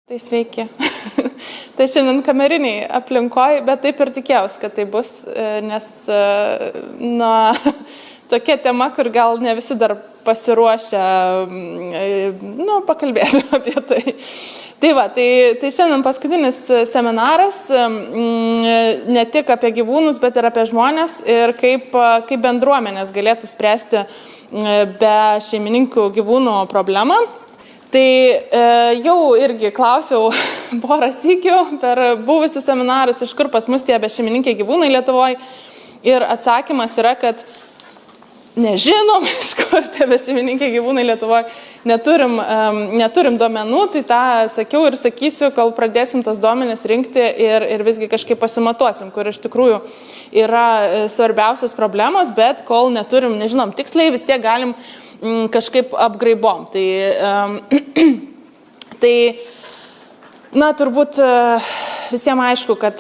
Tai sveiki. Tai šiandien kameriniai aplinkoje, bet taip ir tikėjausi, kad tai bus, nes tokia tema, kur gal ne visi dar pasiruošę pakalbėti apie tai. Tai šiandien paskutinis seminaras ne tik apie gyvūnus, bet ir apie žmonės ir kaip bendruomenės galėtų spręsti be šeimininkų gyvūnų problemą. Tai jau irgi klausiau porą sykių per buvusius seminarus, iš kur pas mus tie bešeimininkiai gyvūnai Lietuvoje. Ir atsakymas yra, kad nežinom, iš kur tie bešeimininkiai gyvūnai Lietuvoje. Neturim duomenų, tai tą sakiau ir sakysiu, kol pradėsim tos duomenis rinkti ir visgi kažkaip pasimatuosim, kur iš tikrųjų yra svarbiausios problemos, bet kol neturim, nežinom tiksliai, vis tiek galim kažkaip apgraibom. Tai turbūt visiems aišku, kad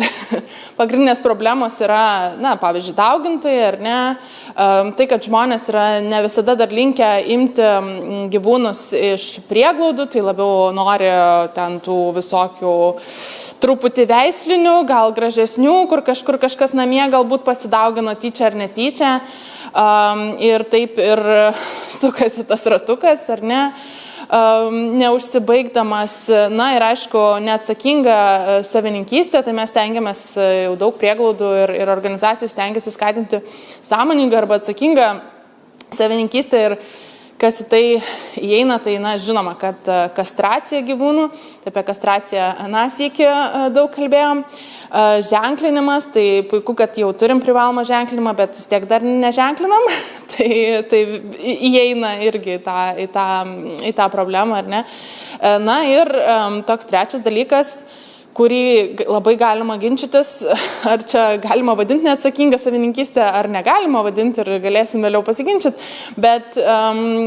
pagrindinės problemos yra, pavyzdžiui, daugintojai ar ne, tai, kad žmonės yra ne visada dar linkę imti gyvūnus iš prieglaudų, tai labiau nori ten tų visokių truputį veislinių, gal gražesnių, kur kažkur kažkas namie galbūt pasidaugino tyčia ar netyčia. Ir taip ir sukasi tas ratukas, ar ne, neužsibaigdamas, ir aišku, neatsakinga savininkystė, tai mes stengiamės jau daug prieglaudų ir organizacijų stengiasi skatinti sąmoningą arba atsakingą savininkystę ir kas į tai įeina, tai žinoma, kad kastracija gyvūnų, tai apie kastraciją sykį daug kalbėjom, ženklinimas, tai puiku, kad jau turim privalomą ženklinimą, bet vis tiek dar neženklinam, tai įeina irgi į tą problemą, ar ne. Ir toks trečias dalykas, kurį labai galima ginčytis, ar čia galima vadinti neatsakingą savininkystę, ar negalima vadinti ir galėsim vėliau pasiginčyti, bet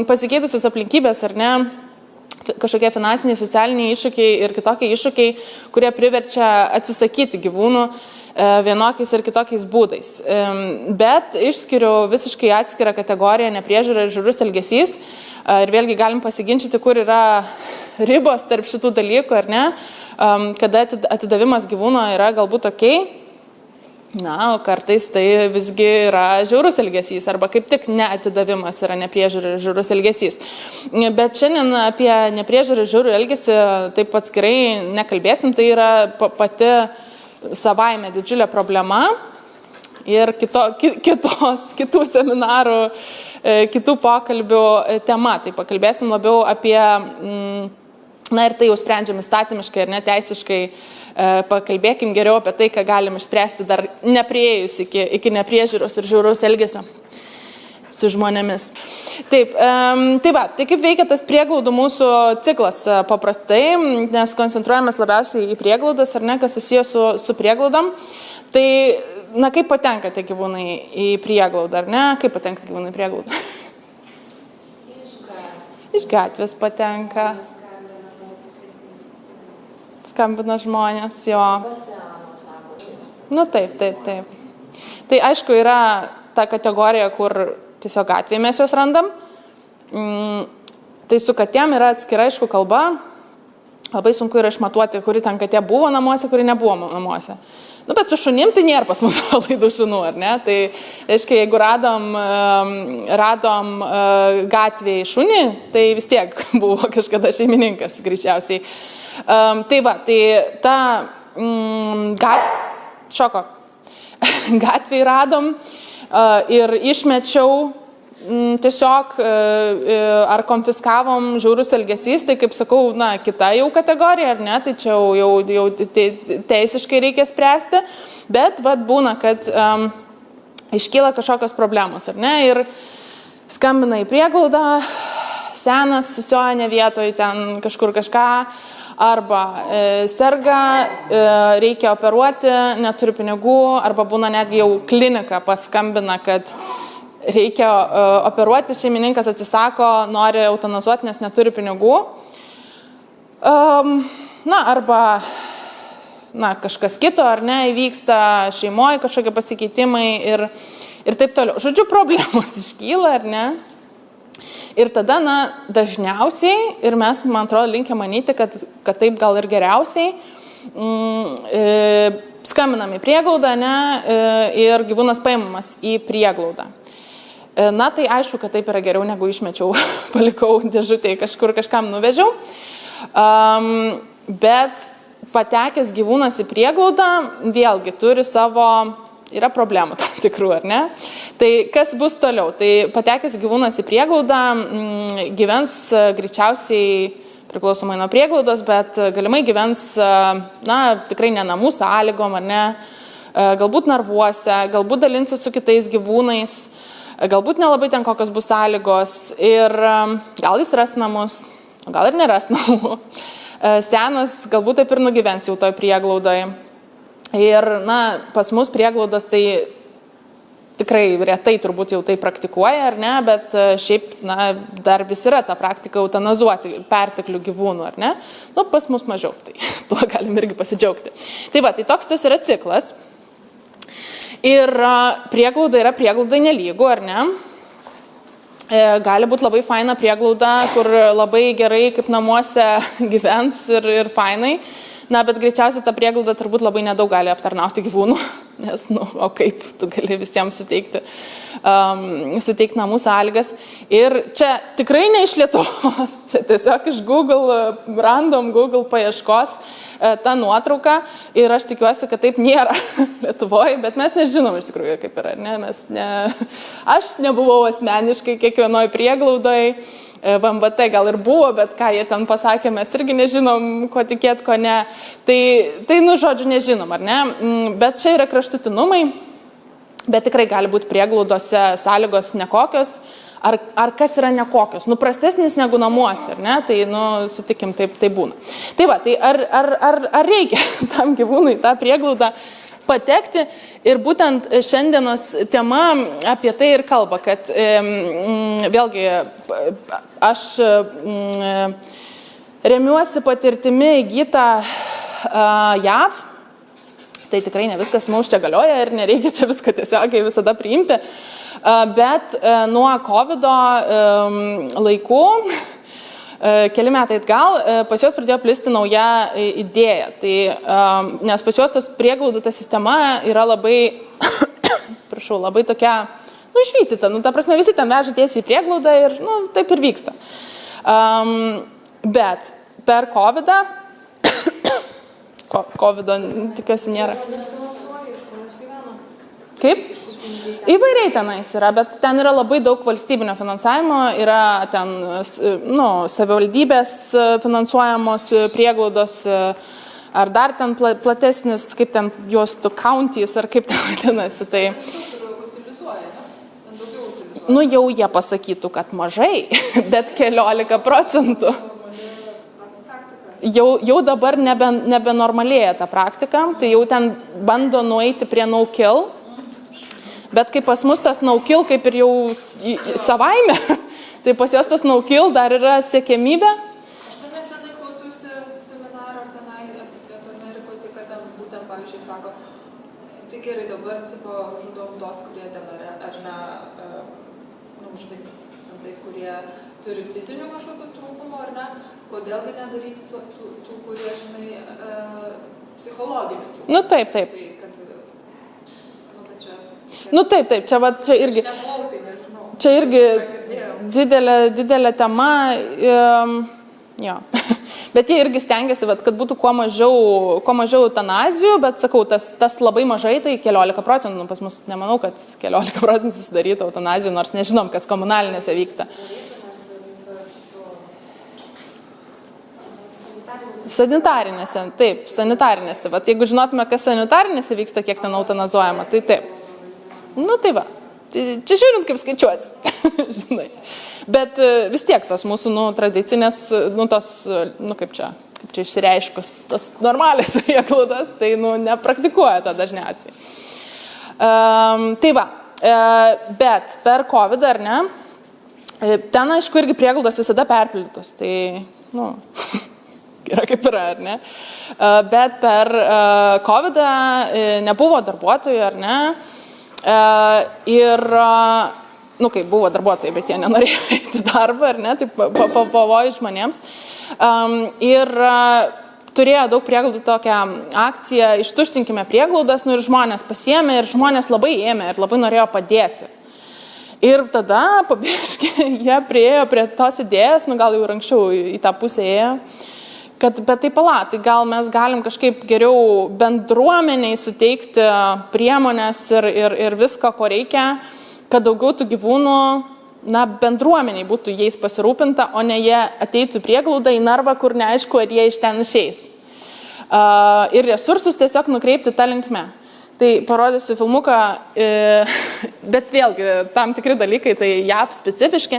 pasikeitusios aplinkybės, ar ne, kažkokie finansiniai, socialiniai iššūkiai ir kitokie iššūkiai, kurie priverčia atsisakyti gyvūnų vienokiais ir kitokiais būdais. Bet išskiriu visiškai atskirą kategoriją nepriežiūra ir žiaurus elgesys. Ir vėlgi galim pasiginčyti, kur yra ribos tarp šitų dalykų, ar ne, kada atidavimas gyvūno yra galbūt okei, o kartais tai visgi yra žiaurus elgesys, arba kaip tik neatidavimas yra nepriežiūra ir žiaurus elgesys. Bet šiandien apie nepriežiūrą ir žiaurų elgesį taip atskirai nekalbėsim, tai yra pati savaime didžiulė problema ir kitų seminarų, kitų pokalbių tema. Tai pakalbėsim labiau apie, ir tai jau sprendžiam įstatymiškai ir neteisiškai, pakalbėkim geriau apie tai, ką galim išspręsti dar nepriėjus iki nepriežiūros ir žiauraus elgesio su žmonėmis. Tai kaip veikia tas prieglaudų mūsų ciklas paprastai, nes koncentruojamės labiausiai į prieglaudas, ar ne, kas susijęs su prieglaudom. Tai, kaip patenka tie gyvūnai į prieglaudą, ar ne? Kaip patenka gyvūnai į prieglaudą? Iš gatvės patenka. Skambina žmonės, jo. Taip. Tai aišku, yra ta kategorija, kur tiesiog gatvėje mes juos randam. Tai su katėm yra atskira, aišku, kalba. Labai sunku yra išmatuoti, kuri ten katė buvo namuose, kuri nebuvo namuose. Bet su šunim tai nėra pas mus laidų šunų, ar ne? Tai, aiškiai, jeigu radom gatvėje šunį, tai vis tiek buvo kažkada šeimininkas, greičiausiai. Gatvėje radom ir išmečiau tiesiog ar konfiskavom žiaurus elgesys, tai kaip sakau, kita jau kategorija, ar ne, tai čia jau teisiškai reikia spręsti, bet būna, kad iškyla kažkokios problemos, ar ne, ir skambina į prieglaudą, senas, susioja ne vietoj, ten kažkur kažką, arba serga, reikia operuoti, neturi pinigų, arba būna netgi jau klinika paskambina, kad reikia operuoti, šeimininkas atsisako, nori eutanazuoti, nes neturi pinigų. Arba kažkas kito, ar ne, įvyksta šeimoje kažkokie pasikeitimai ir taip toliau. Žodžiu, problemos iškyla, ar ne? Ir tada, dažniausiai, ir mes, man atrodo, linkę manyti, kad taip gal ir geriausiai, skambinam į prieglaudą, ir gyvūnas paimamas į prieglaudą. Tai aišku, kad taip yra geriau, negu išmečiau, palikau dėžutėje kažkur kažkam nuvežiau. Bet patekęs gyvūnas į prieglaudą, vėlgi turi yra problemų tam tikrų, ar ne? Tai kas bus toliau? Tai patekęs gyvūnas į prieglaudą gyvens greičiausiai, priklausomai nuo prieglaudos, bet galimai gyvens, tikrai ne namų sąlygom, ar ne? Galbūt narvuose, galbūt dalinsis su kitais gyvūnais, galbūt nelabai ten kokios bus sąlygos ir gal jis ras namus, gal ir neras namų. Senas galbūt taip ir nugyvens jau toj prieglaudoj. Ir, pas mus prieglaudas tai tikrai retai turbūt jau tai praktikuoja, ar ne, bet šiaip, dar vis yra ta praktika eutanazuoti perteklių gyvūnų, ar ne. Pas mus mažiau, tai tuo galim irgi pasidžiaugti. Tai toks tas yra ciklas. Ir prieglauda yra prieglauda nelygų, ar ne? Gali būti labai faina prieglauda, kur labai gerai kaip namuose gyvens ir fainai. Bet greičiausiai ta prieglauda turbūt labai nedaug gali aptarnauti gyvūnų, nes, o kaip tu gali visiems suteikti namų sąlygas. Ir čia tikrai ne iš Lietuvos, čia tiesiog iš random Google paieškos ta nuotrauka ir aš tikiuosi, kad taip nėra Lietuvoje, bet mes nežinom iš tikrųjų kaip yra, aš nebuvau asmeniškai kiekvienoj prieglaudoj, VMVT gal ir buvo, bet ką jie ten pasakė, mes irgi nežinom, ko tikėt, ko ne. Tai žodžiu, nežinom, ar ne? Bet čia yra kraštutinumai, bet tikrai gali būti prieglaudose sąlygos nekokios, ar kas yra nekokios. Prastesnis negu namuose, ar ne? Tai, sutikim, taip būna. Tai ar reikia tam gyvūnui tą prieglaudą patekti ir būtent šiandienos tema apie tai ir kalba, kad vėlgi aš remiuosi patirtimi įgytą JAV, tai tikrai ne viskas mums čia galioja ir nereikia čia viską tiesiogiai visada priimti, bet nuo COVID laikų, keli metai atgal, pas juos pradėjo plisti nauja idėja. Nes pas juos tos prieglaudų ta sistema yra labai, labai tokia, išvystyta. Ta prasme, visi ten veža tiesiai į prieglaudą ir, taip ir vyksta. Bet per COVID-ą, COVID-o tikiuosi nėra. Kaip? Įvairiai tenais yra, bet ten yra labai daug valstybinio finansavimo, yra ten, savivaldybės finansuojamos prieglaudos, ar dar ten platesnis, kaip ten juos counties, ar kaip ten vadinasi. Tai jau jie pasakytų, kad mažai, bet 14%. Jau dabar nebenormalėja ta praktika, tai jau ten bando nueiti prie no-kill. Bet kaip pas mus tas no-kill kaip ir jau savaime, tai pas jos tas no-kill dar yra siekiamybė. Aš nesenai klausiausi seminaro tenai apie Amerikoje, kad ten būtent, pavyzdžiui, sako, tai gerai dabar žudom tos, kurie ten ar ne, užvadinti, tai kurie turi fizinių kažkokių trūkumų, ar ne, kodėlgi nedaryti tų kurie, žinai, psichologinių trūkumų. Taip. Taip, čia irgi, čia irgi didelė tema, jo. Bet jie irgi stengiasi, kad būtų kuo mažiau eutanazijų, bet sakau, tas labai mažai, tai 14%, pas mus nemanau, kad 14% susidarytų eutanazijų, nors nežinom, kas komunalinėse vyksta. Sanitarinėse, taip, sanitarinėse. Jeigu žinotume, kas sanitarinėse vyksta, kiek ten eutanazuojama, tai taip. Tai va, čia žiūrint, kaip skaičiuosi, žinai. Bet vis tiek tos mūsų, tradicinės, kaip čia išsireiškus, tos normalios prieglaudos, tai, nepraktikuoja to dažniausiai. Tai va, bet per COVID, ar ne, ten, aišku, irgi prieglaudos visada perpildytos, tai, yra kaip yra, ar ne. Bet per COVID nebuvo darbuotojų, ar ne. Ir nu, kai buvo darbuotojai, bet jie nenorėjo eiti darbą, ar ne, tai pavojų žmonėms. Ir turėjo daug prieglaudų tokią akciją, ištuštinkime prieglaudas, nu ir žmonės pasiėmė ir žmonės labai ėmė ir labai norėjo padėti. Ir tada, pabiškai, jie priėjo prie tos idėjos, nu gal jau ir anksčiau į tą pusę ėjo, kad, bet tai tai gal mes galim kažkaip geriau bendruomeniai suteikti priemonės ir visko, ko reikia, kad daugiau tų gyvūnų, na, bendruomeniai būtų jais pasirūpinta, o ne jie ateitų prieglaudą į narvą, kur neaišku, ar jie iš ten išeis. Ir resursus tiesiog nukreipti tą linkme. Tai parodysiu filmuką, bet vėlgi tam tikri dalykai, tai JAV specifiški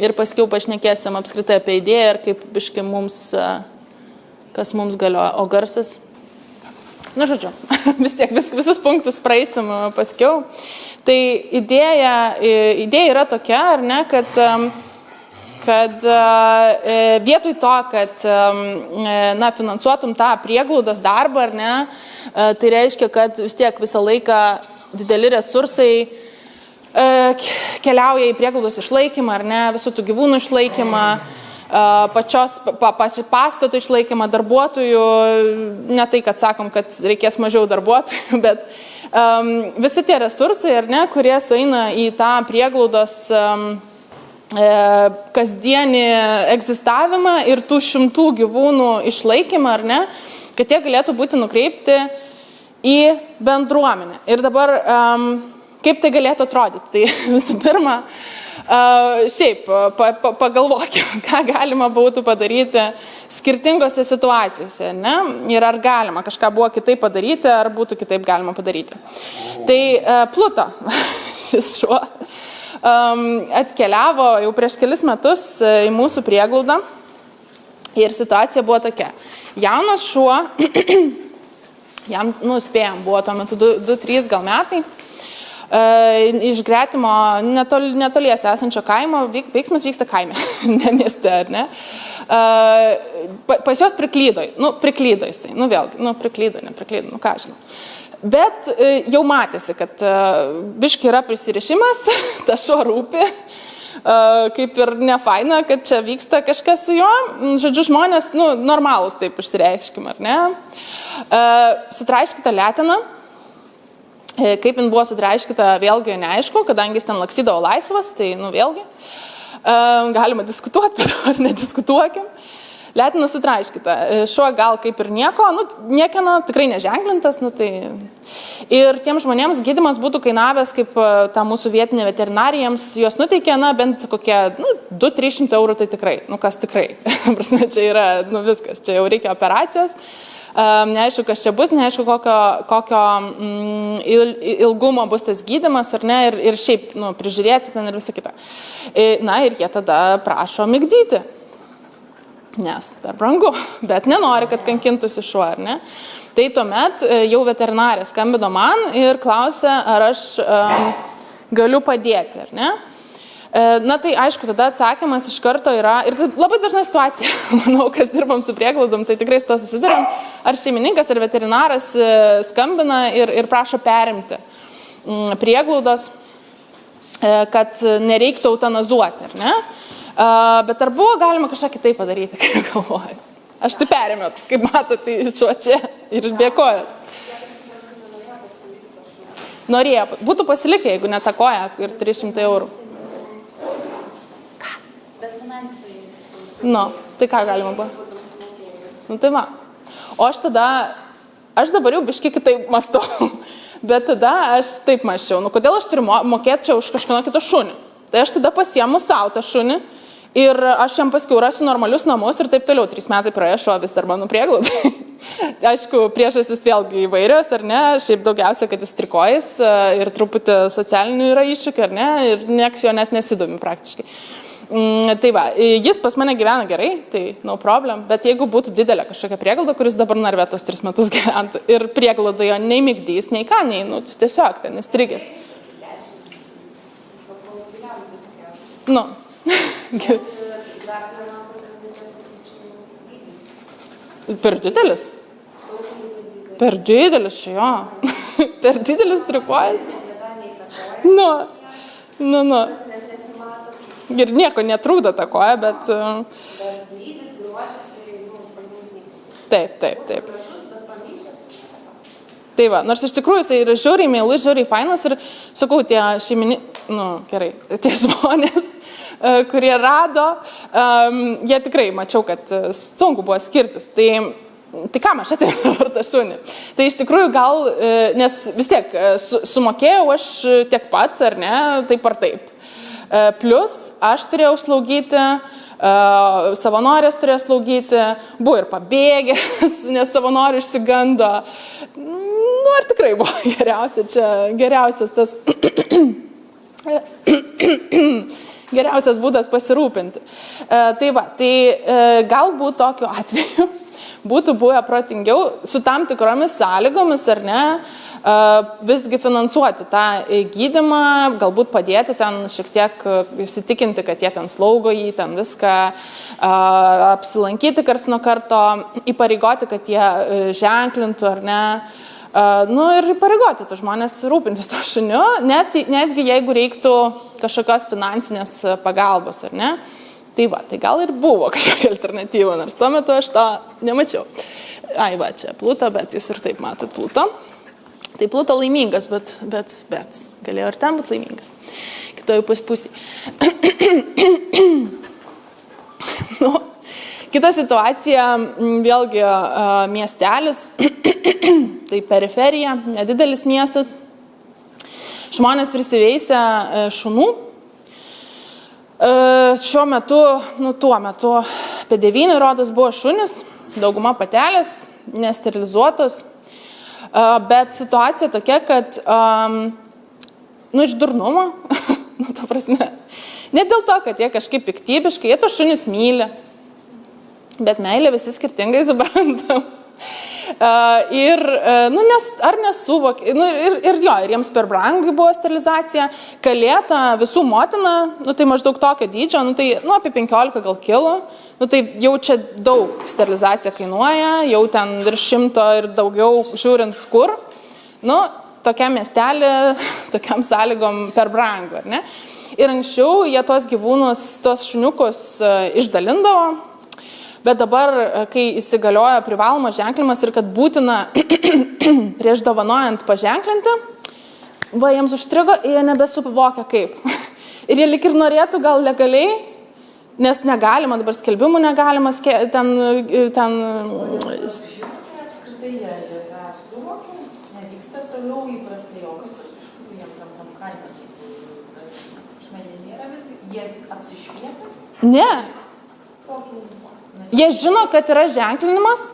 ir paskiau pašnekėsim apskritai apie idėją ir kaip biškai mums, kas mums galioja, o garsas. Na, žodžiu, vis tiek visus punktus praeisim paskiau. Tai idėja yra tokia, ar ne, kad vietoj to, kad na, finansuotum tą prieglaudos darbą, ar ne, tai reiškia, kad vis tiek visą laiką dideli resursai keliauja į prieglaudos išlaikymą, ar ne, visų tų gyvūnų išlaikymą, pastato išlaikymą, darbuotojų, ne tai, kad sakom, kad reikės mažiau darbuotojų, bet visi tie resursai, ar ne, kurie sueina į tą prieglaudos kasdienį egzistavimą ir tų šimtų gyvūnų išlaikymą, ar ne, kad jie galėtų būti nukreipti į bendruomenę. Ir dabar, kaip tai galėtų atrodyti? Tai visų pirma, šiaip pagalvokime, ką galima būtų padaryti skirtingose situacijose, ne? Ir ar galima kažką buvo kitaip padaryti, ar būtų kitaip galima padaryti. Tai Pluto, šis šuo, atkeliavo jau prieš kelis metus į mūsų prieglaudą ir situacija buvo tokia. Jaunas šuo, jam, nu, spėjom, buvo tuo metu 2-3 gal metai, iš gretimo netolies esančio kaimo, veiksmas vyksta kaime, ne mieste, ar ne. Pas juos priklydo jisai, nu vėlgi, nu priklydo, nepriklydo, nu ką žinau. Bet jau matėsi, kad biškai yra prisirišimas, ta šuo rūpi, kaip ir nefaina, kad čia vyksta kažkas su juo. Žodžiu, žmonės, nu, normalūs taip išsireiškim, ar ne. Sutraiškita leteną. Kaip jin buvo sutraiškita, vėlgi neaišku, kadangi jis ten laksydavo laisvas, tai, nu, vėlgi, galima diskutuoti, bet dabar nediskutuokim. Letina sutraiškita. Šuo gal kaip ir nieko, nu, niekieno, tikrai neženklintas, nu, tai... Ir tiem žmonėms gydymas būtų kainavęs, kaip ta mūsų vietinė veterinarijams, jos nuteikė, na, bent kokie, nu, 200-300 eurų, tai tikrai, nu, kas tikrai. Prasme, čia yra, nu, viskas, čia jau reikia operacijos. Neaišku, kas čia bus, neaišku, kokio ilgumo bus tas gydymas, ar ne, ir šiaip, nu, prižiūrėti ten ir visą kitą. Na, ir jie tada prašo migdyti, nes per brangu, bet nenori, kad kankintųsi šuo, ar ne. Tai tuomet jau veterinarė skambino man ir klausė, ar aš galiu padėti, ar ne. Na tai aišku, tada atsakymas iš karto yra, ir tai labai dažna situacija, manau, kas dirbam su prieglaudom, tai tikrai su to susidarom, ar šeimininkas, ar veterinaras skambina ir prašo perimti prieglaudos, kad nereiktų eutanazuoti, ar ne? Bet ar buvo galima kažką kitaip padaryti, kaip galvoju? Aš tai perėmiau, kaip matot, šuo čia ir bėkojas. Norėjo, būtų pasilikę, jeigu ne ta koja ir 300 eurų. Nu, tai ką galima buvo? Nu, tai va. O aš dabar jau biškai kitaip mąstau, bet tada aš taip mąsčiau, nu, kodėl aš turiu mokėti čia už kažkieno kito šunį? Tai aš tada pasiemu savo tą šunį ir aš jam paskiau rasiu normalius namus ir taip toliau. 3 metai praėjo, šuo vis dar mano prieglaudai. Aišku, priežastys vėlgi įvairios, ar ne? Šiaip daugiausia, kad jis trikojais ir truputį socialinių yra iššūkių, ar ne? Ir nieks jo net nesidomi praktiškai. Tai va, jis pas mane gyvena gerai, tai no problem, bet jeigu būtų didelė kažkokia prieglauda, kuris dabar Narve tos 3 metus gyventų ir prieglauda jo nei migdys, nei ką, nei, nu, jis tiesiog ten įstrigęs. Nu. Per didelis? Per didelis čia jo. Per didelis trikojas? Nu. Nu. Nors net nesimato. Ir nieko netrukdo ta koja, bet... Bet dydis, grožis, tai, pagrindiniai. Taip. Gražus, bet pamyšęs. Tai va, nors iš tikrųjų jis yra žiauriai mėlus, žiauriai fainas ir, sakau, tie tie žmonės, kurie rado, jie tikrai mačiau, kad sunku buvo skirtis. Tai kam aš atėjau dabar tą šunį? Tai iš tikrųjų gal, nes vis tiek sumokėjau aš tiek pat, ar ne, taip ar taip. Plus aš turėjau slaugyti, savanorės turėjo slaugyti, buvo ir pabėgęs, nes savanorių išsigando. Nu, ar tikrai buvo geriausias tas geriausias būdas pasirūpinti. Tai va, galbūt tokiu atveju būtų buvę protingiau su tam tikromis sąlygomis, ar ne, visgi finansuoti tą gydymą, galbūt padėti ten šiek tiek įsitikinti, kad jie ten slaugo jį, ten viską apsilankyti karts nuo karto, įpareigoti, kad jie ženklintų, ar ne, ir įpareigoti tų žmonės rūpintis to šuniu, netgi jeigu reiktų kažkokios finansinės pagalbos, ar ne. Tai va, tai gal ir buvo kažkokia alternatyva, nors tuo metu aš to nemačiau. Ai, va, čia Pluto, bet jūs ir taip matot Pluto. Tai Pluto laimingas, bet galėjo ir ten būti laimingas. Kitoj pusėj. Kita situacija, vėlgi miestelis, tai periferija, nedidelis miestas. Žmonės prisiveisia šunų. Šiuo metu, tuo metu apie 9 rodos buvo šunis, dauguma patelės, nesterilizuotos, bet situacija tokia, kad iš durnumo, ta prasme, ne dėl to, kad jie kažkaip piktybiškai, jie to šunis myli, bet meilę visi skirtingai suprantam. Ir, nes ar nesuvok, ir jiems per brangiai buvo sterilizacija, kalėta visų motina, tai maždaug tokio dydžio, tai apie 15 gal kilų, tai jau čia daug sterilizacija kainuoja, jau ten virš 100 ir daugiau žiūrint kur, tokiam miestelį, tokiam sąlygom per brangu, ar ne? Ir anksčiau jie tos gyvūnus, tos šuniukus išdalindavo. Bet dabar, kai įsigaliojo privalomas ženklimas ir kad būtina prieš dovanojant paženklinti, jiems užstrigo ir jie nebesuvokia kaip. Ir jie lik ir norėtų gal legaliai, nes negalima, dabar skelbimų negalima ten... Apskritai jie tą suvokia, nevyksta toliau įprastai, o kas jūs iš kurių jiem tam kaimą? Jie nėra visgi, jie apsišviepia? Ne. Tokį Jie žino, kad yra ženklinimas,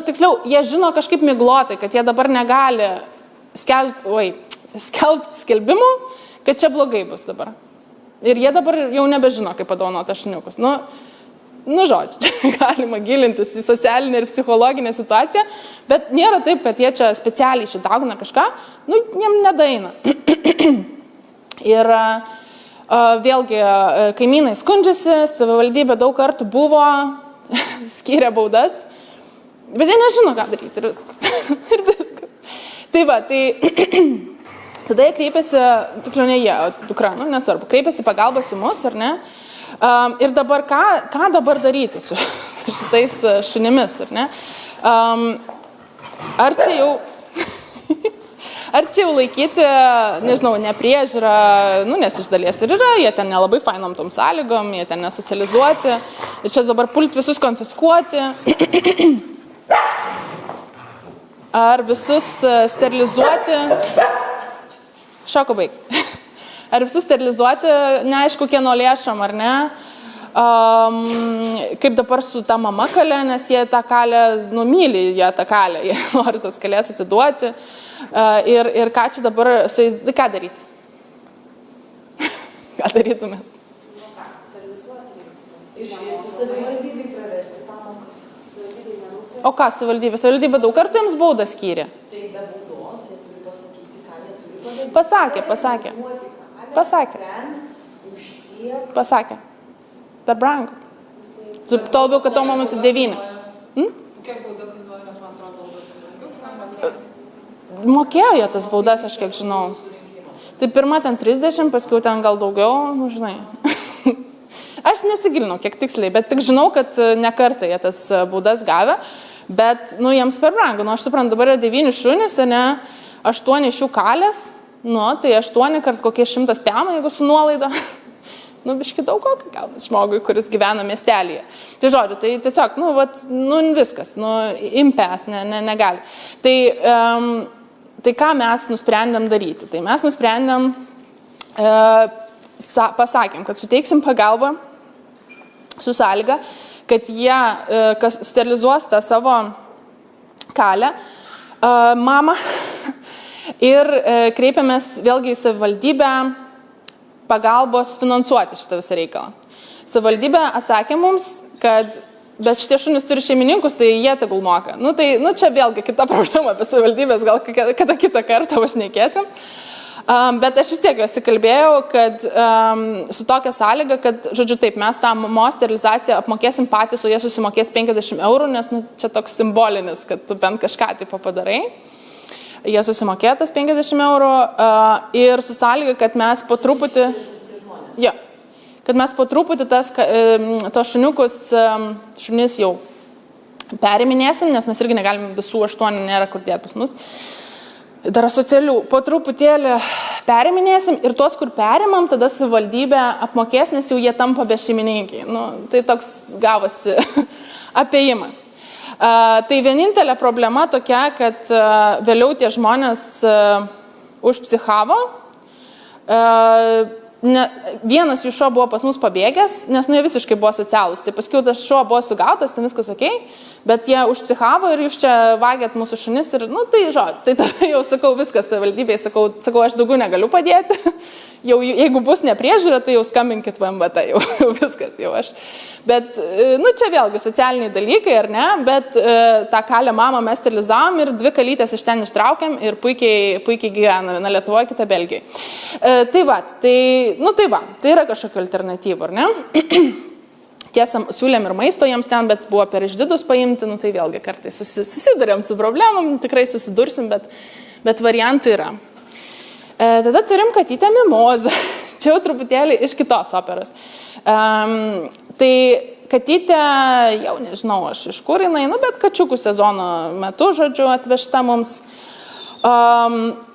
tiksliau, jie žino kažkaip miglotai, kad jie dabar negali skelbti skelbimų, kad čia blogai bus dabar. Ir jie dabar jau nebežino, kaip padovanoti šuniukus. Žodžiu, čia galima gilintis į socialinę ir psichologinę situaciją, bet nėra taip, kad jie čia specialiai šitaugina kažką, jiem nedaina. Ir vėlgi kaimynai skundžiasi, savivaldybė daug kartų buvo, skyrė baudas, bet jie nežino, ką daryti ir viskas. Tai va, tada jie kreipiasi, tikliau ne jie, dukra, nesvarbu, kreipiasi pagalbos į mus, ar ne? Ir dabar, ką dabar daryti su šitais šunimis, ar ne? Ar čia jau laikyti, nežinau, nepriežiūrą, nes iš dalies ir yra, jie ten nelabai fainom tom sąlygom, jie ten nesocializuoti, ir čia dabar pult visus konfiskuoti, ar visus sterilizuoti, šoko baig, ar visus sterilizuoti, neaišku, kieno lėšom, ar ne, kaip dabar su ta mama kalė, nes jie tą kalę, myli jie tą kalę, jie nori tas kalės atiduoti. Ir ką čia dabar su jais, ką daryti? Ką darytume? Sterilizuoti. Išvesti savivaldybei, pravesti pamokas. Savivaldybei nerūpė. O ką savivaldybė? Savivaldybė daug kartų jiems baudą skyrė. Tai be baudos, jie turi pasakyti, ką jie turi padaryti. Pasakė. Per brangu. Tuo labiau, kad tuo momentu 9. Kiek bauda kainuoja, nes man atrodo baudos brangiau? Mokėjo jie tas baudas, aš kiek žinau. Tai pirma ten 30, paskui ten gal daugiau, nu žinai. Aš nesigilinau, kiek tiksliai, bet tik žinau, kad ne kartą jie tas baudas gavę, bet, nu, jiems per brangu. Nu, aš suprantu, dabar yra 9 šunys, ne, 8 iš jų kalės, nu, tai 8 kart kokie 100 pėmų, jeigu su nuolaida. Nu, biški daug kokį gaunas žmogui, kuris gyvena miestelėje. Tai žodžiu, tai tiesiog, nu, vat, nu, viskas, nu, impes, negali. Tai ką mes nusprendėm daryti? Tai mes nusprendėm, pasakėm, kad suteiksim pagalbą su sąlyga, kad jie sterilizuos tą savo kalę, mamą, ir kreipiamės vėlgi į savivaldybę pagalbos finansuoti šitą visą reikalą. Savivaldybė atsakė mums, kad bet šitie šunys turi šeimininkus, tai jie tegul moka. Nu, tai, nu, čia vėlgi kita problema apie savivaldybės, gal kada kitą kartą važinėkėsim. Bet aš vis tiek juos įkalbėjau, kad su tokia sąlyga, kad, žodžiu, taip, mes tą mamos sterilizaciją apmokėsim patys, o jie susimokės 50 eurų, nes nu, čia toks simbolinis, kad tu bent kažką tipo padarai. Jie susimokėjo tas 50 eurų ir su sąlyga, kad mes po truputį... Jo, kad mes po truputį tos šunis jau periminėsim, nes mes irgi negalim visų 8, nėra kur dėti pas mus. Dar socialių, po truputėlį periminėsim ir tos, kur perimam, tada savivaldybė apmokės, nes jau jie tampa bešeimininkiai. Nu, tai toks gavosi apėjimas. Tai vienintelė problema tokia, kad vėliau tie žmonės užpsichavo. Vienas jų šuo buvo pas mus pabėgęs, nes nu jie visiškai buvo socialūs. Tai paskui tas šuo buvo sugautas, ten viskas okei, bet jie užpsichavo ir jūs čia vagėt mūsų šunis ir, nu tai žodžiu, tai tada jau sakau viskas savivaldybei, sakau, aš daugiau negaliu padėti. Jau jeigu bus nepriežiūra, tai jau skambinkit VMVT, jau viskas, jau aš. Bet, nu čia vėlgi socialiniai dalykai, ar ne, bet tą kalę mamą mes sterilizavom ir 2 kalytės iš ten ištraukėm ir puikiai gyvena, na Lietuvoje, kita Belgijoje. Tai yra kažkokia alternatyva, ar ne? Tiesa, siūlėm ir maisto jiems ten, bet buvo per išdidus paimti, nu tai vėlgi kartais susidurėm su problemom, tikrai susidursim, bet variantų yra. Tada turim katytę Mimozą, čia jau truputėlį iš kitos operos. Tai katytė, jau nežinau aš iš kur jinai, nu bet kačiukų sezono metu, žodžiu, atvežta mums.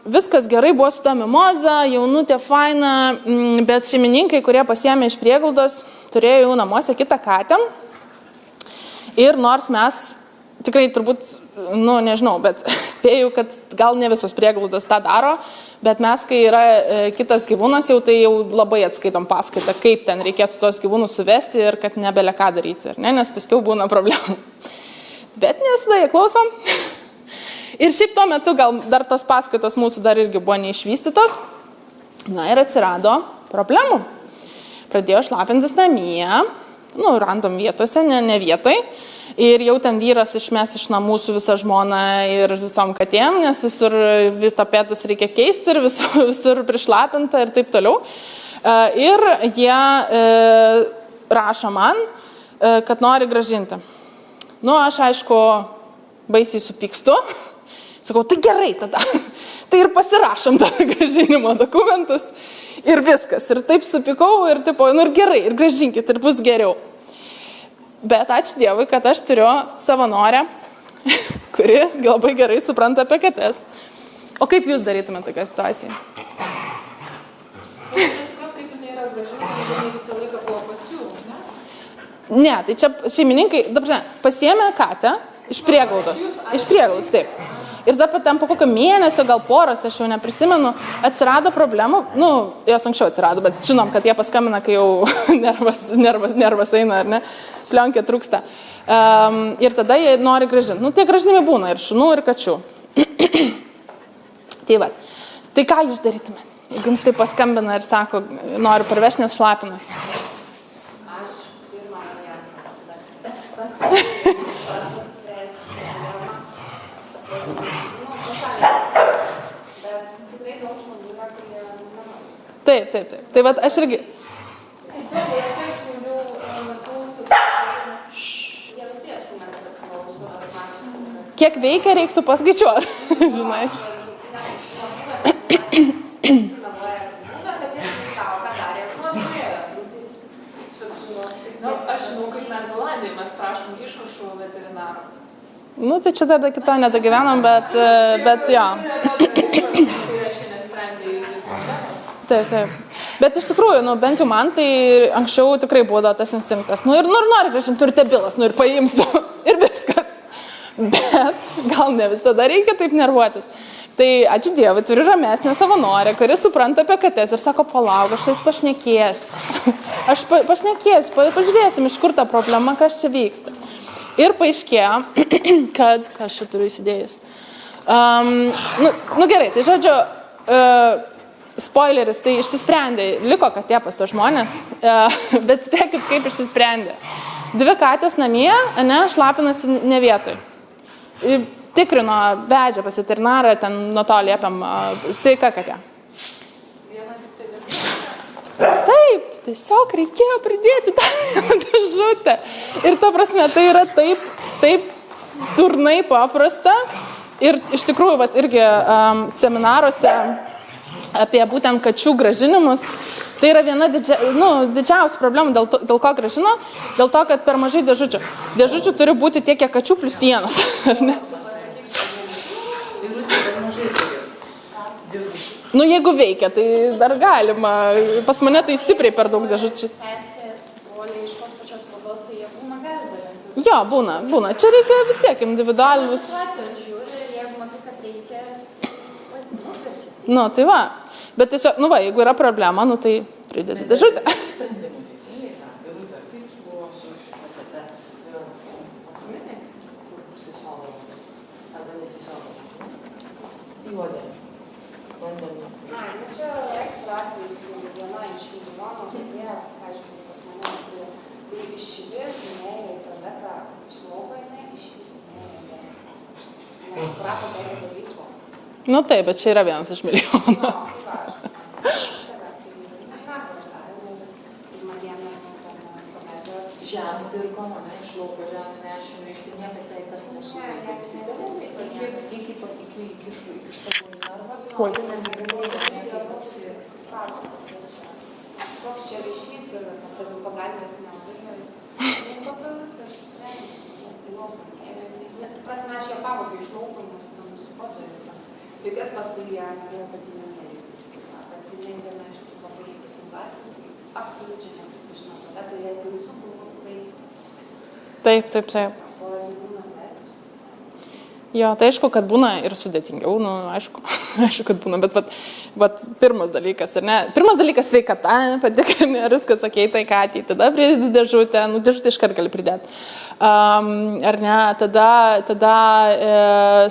Viskas gerai buvo su ta Mimoza, jaunutė faina, bet šeimininkai, kurie pasiėmė iš prieglaudos, turėjo jau namuose kitą katę. Ir nors mes tikrai turbūt, nu nežinau, bet spėju, kad gal ne visos prieglaudos tą daro, bet mes, kai yra kitas gyvūnas, jau tai jau labai atskaitom paskaitą, kaip ten reikėtų tos gyvūnus suvesti ir kad nebele ką daryti, ne? Nes paskiau būna problemų. Bet ne visada jie klausom. Ir šiaip tuo metu gal dar tos paskaitos mūsų dar irgi buvo neišvystytos. Na ir atsirado problemų. Pradėjo šlapintis namie, nu, random vietose, ne vietoj. Ir jau ten vyras išmes iš namų su visa žmona ir visom katėm, nes visur tapetus reikia keisti ir visur prišlapinta ir taip toliau. Ir jie rašo man, kad nori gražinti. Nu, aš aišku, baisiai supykstu. Sakau, tai gerai tada. Tai ir pasirašom tą gražinimo dokumentus ir viskas. Ir taip supykau ir tipo, nu ir gerai, ir gražinkit, ir bus geriau. Bet ačiū Dievui, kad aš turiu savanorę, kuri labai gerai supranta apie kates. O kaip jūs darytumėte tokią situaciją? Suprat, kaip jinai yra gražinama, jinai visą laiką buvo pas jų, ne? Ne, tai čia šeimininkai, pasiėmė katę iš prieglaudos. Iš prieglaudos, taip. Ir dabar ten po kokio mėnesio, gal poros, aš jau neprisimenu, atsirado problemų, nu, jos anksčiau atsirado, bet žinom, kad jie paskambina, kai jau nervas eina, ar ne, plionkė trūksta. Ir tada jie nori gražinti. Nu, tie gražinimai būna ir šunų, ir kačių. Tai va, tai ką jūs darytumėte, jeigu jums tai paskambina ir sako, noriu parvežti, nes šlapinas? Aš pirmą variantą. Taip. Tai vat aš irgi... Kiek veikia, reiktų paskaičiuoti, žinai. Nu, aš žinau, kaip mes Zelandijoje, mes prašom išrašų veterinaro. Nu, tai čia dar kita nedagyvenam, bet jo. Tai reiškia, nesprendė į problemą. Taip. Bet iš tikrųjų, nu, bent jau man tai anksčiau tikrai buvo tas instinktas. Nu, ir nori grąžinti, turite bilas, nu ir paimsiu. Ir viskas. Bet gal ne visada reikia taip nervuotis. Tai ačiū Dievui, turiu ramesnę savanorę, kuris supranta apie kates ir sako, palauk, aš tais pašnekėsiu. Aš pašnekėsiu, pažiūrėsim, iš kur ta problema, kas čia vyksta. Ir paaiškėjo, kad, kas čia turiu įsidėjus. Nu gerai, tai žodžiu, spoileris, tai išsisprendė, liko katė pas to žmonės, bet spėkit, kaip išsisprendė. 2 katės namie, ne, šlapinasi ne vietoj. Tikrino, vedžia pas veterinarą, ten nuo to liepiam, sveika katė. Taip, tiesiog reikėjo pridėti tą dėžutę. Ir ta prasme, tai yra taip turnai paprasta. Ir iš tikrųjų, vat, irgi seminaruose apie būtent kačių gražinimus, tai yra viena didžiausių problemų, dėl ko gražino, dėl to, kad per mažai dėžučių. Dėžučių turi būti tiek, kiek kačių plus 1, ar ne? Nu, jeigu veikia, tai dar galima. Pas mane tai stipriai per daug dėžučių. Sesės, broliai iš tos pačios vados, tai jie būna gali dalintis. Jo, būna. Čia reikia vis tiek individualius. Situacijos žiūri ir jeigu matai, kad reikia, nupirkti. Nu, tai va. Bet tiesiog, nu va, jeigu yra problema, nu tai pridėti dėžutę. Sprendimų teisingai yra. Irutė, kaip buvo su šita kate? Atsiminė, kur sisologas arba nesisologas? Juodė. Vandenį. Nu čia ekstra atvejs, kai viena iš milijono katė, aišku, pas mane, tai iš vis neėjo į tualetą, iš lauko jinai iš vis neėjo. Nesuprato, ką jie darytų. Nu taip, bet čia yra 1 iš milijono. No, tai aišku. Žemę pirko, mane iš lauko žemę nešėm, reiškia, niekas jai tas nesuveikė. Visi tėvai, iki įkišta buvo į narvą. Koks čia ryšys ir kad pagalbės nelabai. Tokia viskas. Prasme, aš ją pavogiau iš lauko, nes tam supotojau. Bet kad paskui ją norėjau, kad jinai nereikia. Kad jinai viena iš tų labai ypatingų atvejų. Absoliučiai nepripažinau. Tada tai jai baisu buvo laikyti. Taip. O gyvūną perėus. Jo, tai aišku, kad būna ir sudėtingiau, nu, aišku, kad būna, bet vat, pirmas dalykas, ar ne? Pirmas dalykas sveikata, patikrini, ar viskas okei, tai katei, tada pridedi dėžutę, nu, dėžutę iškart gali pridėti, ar ne, tada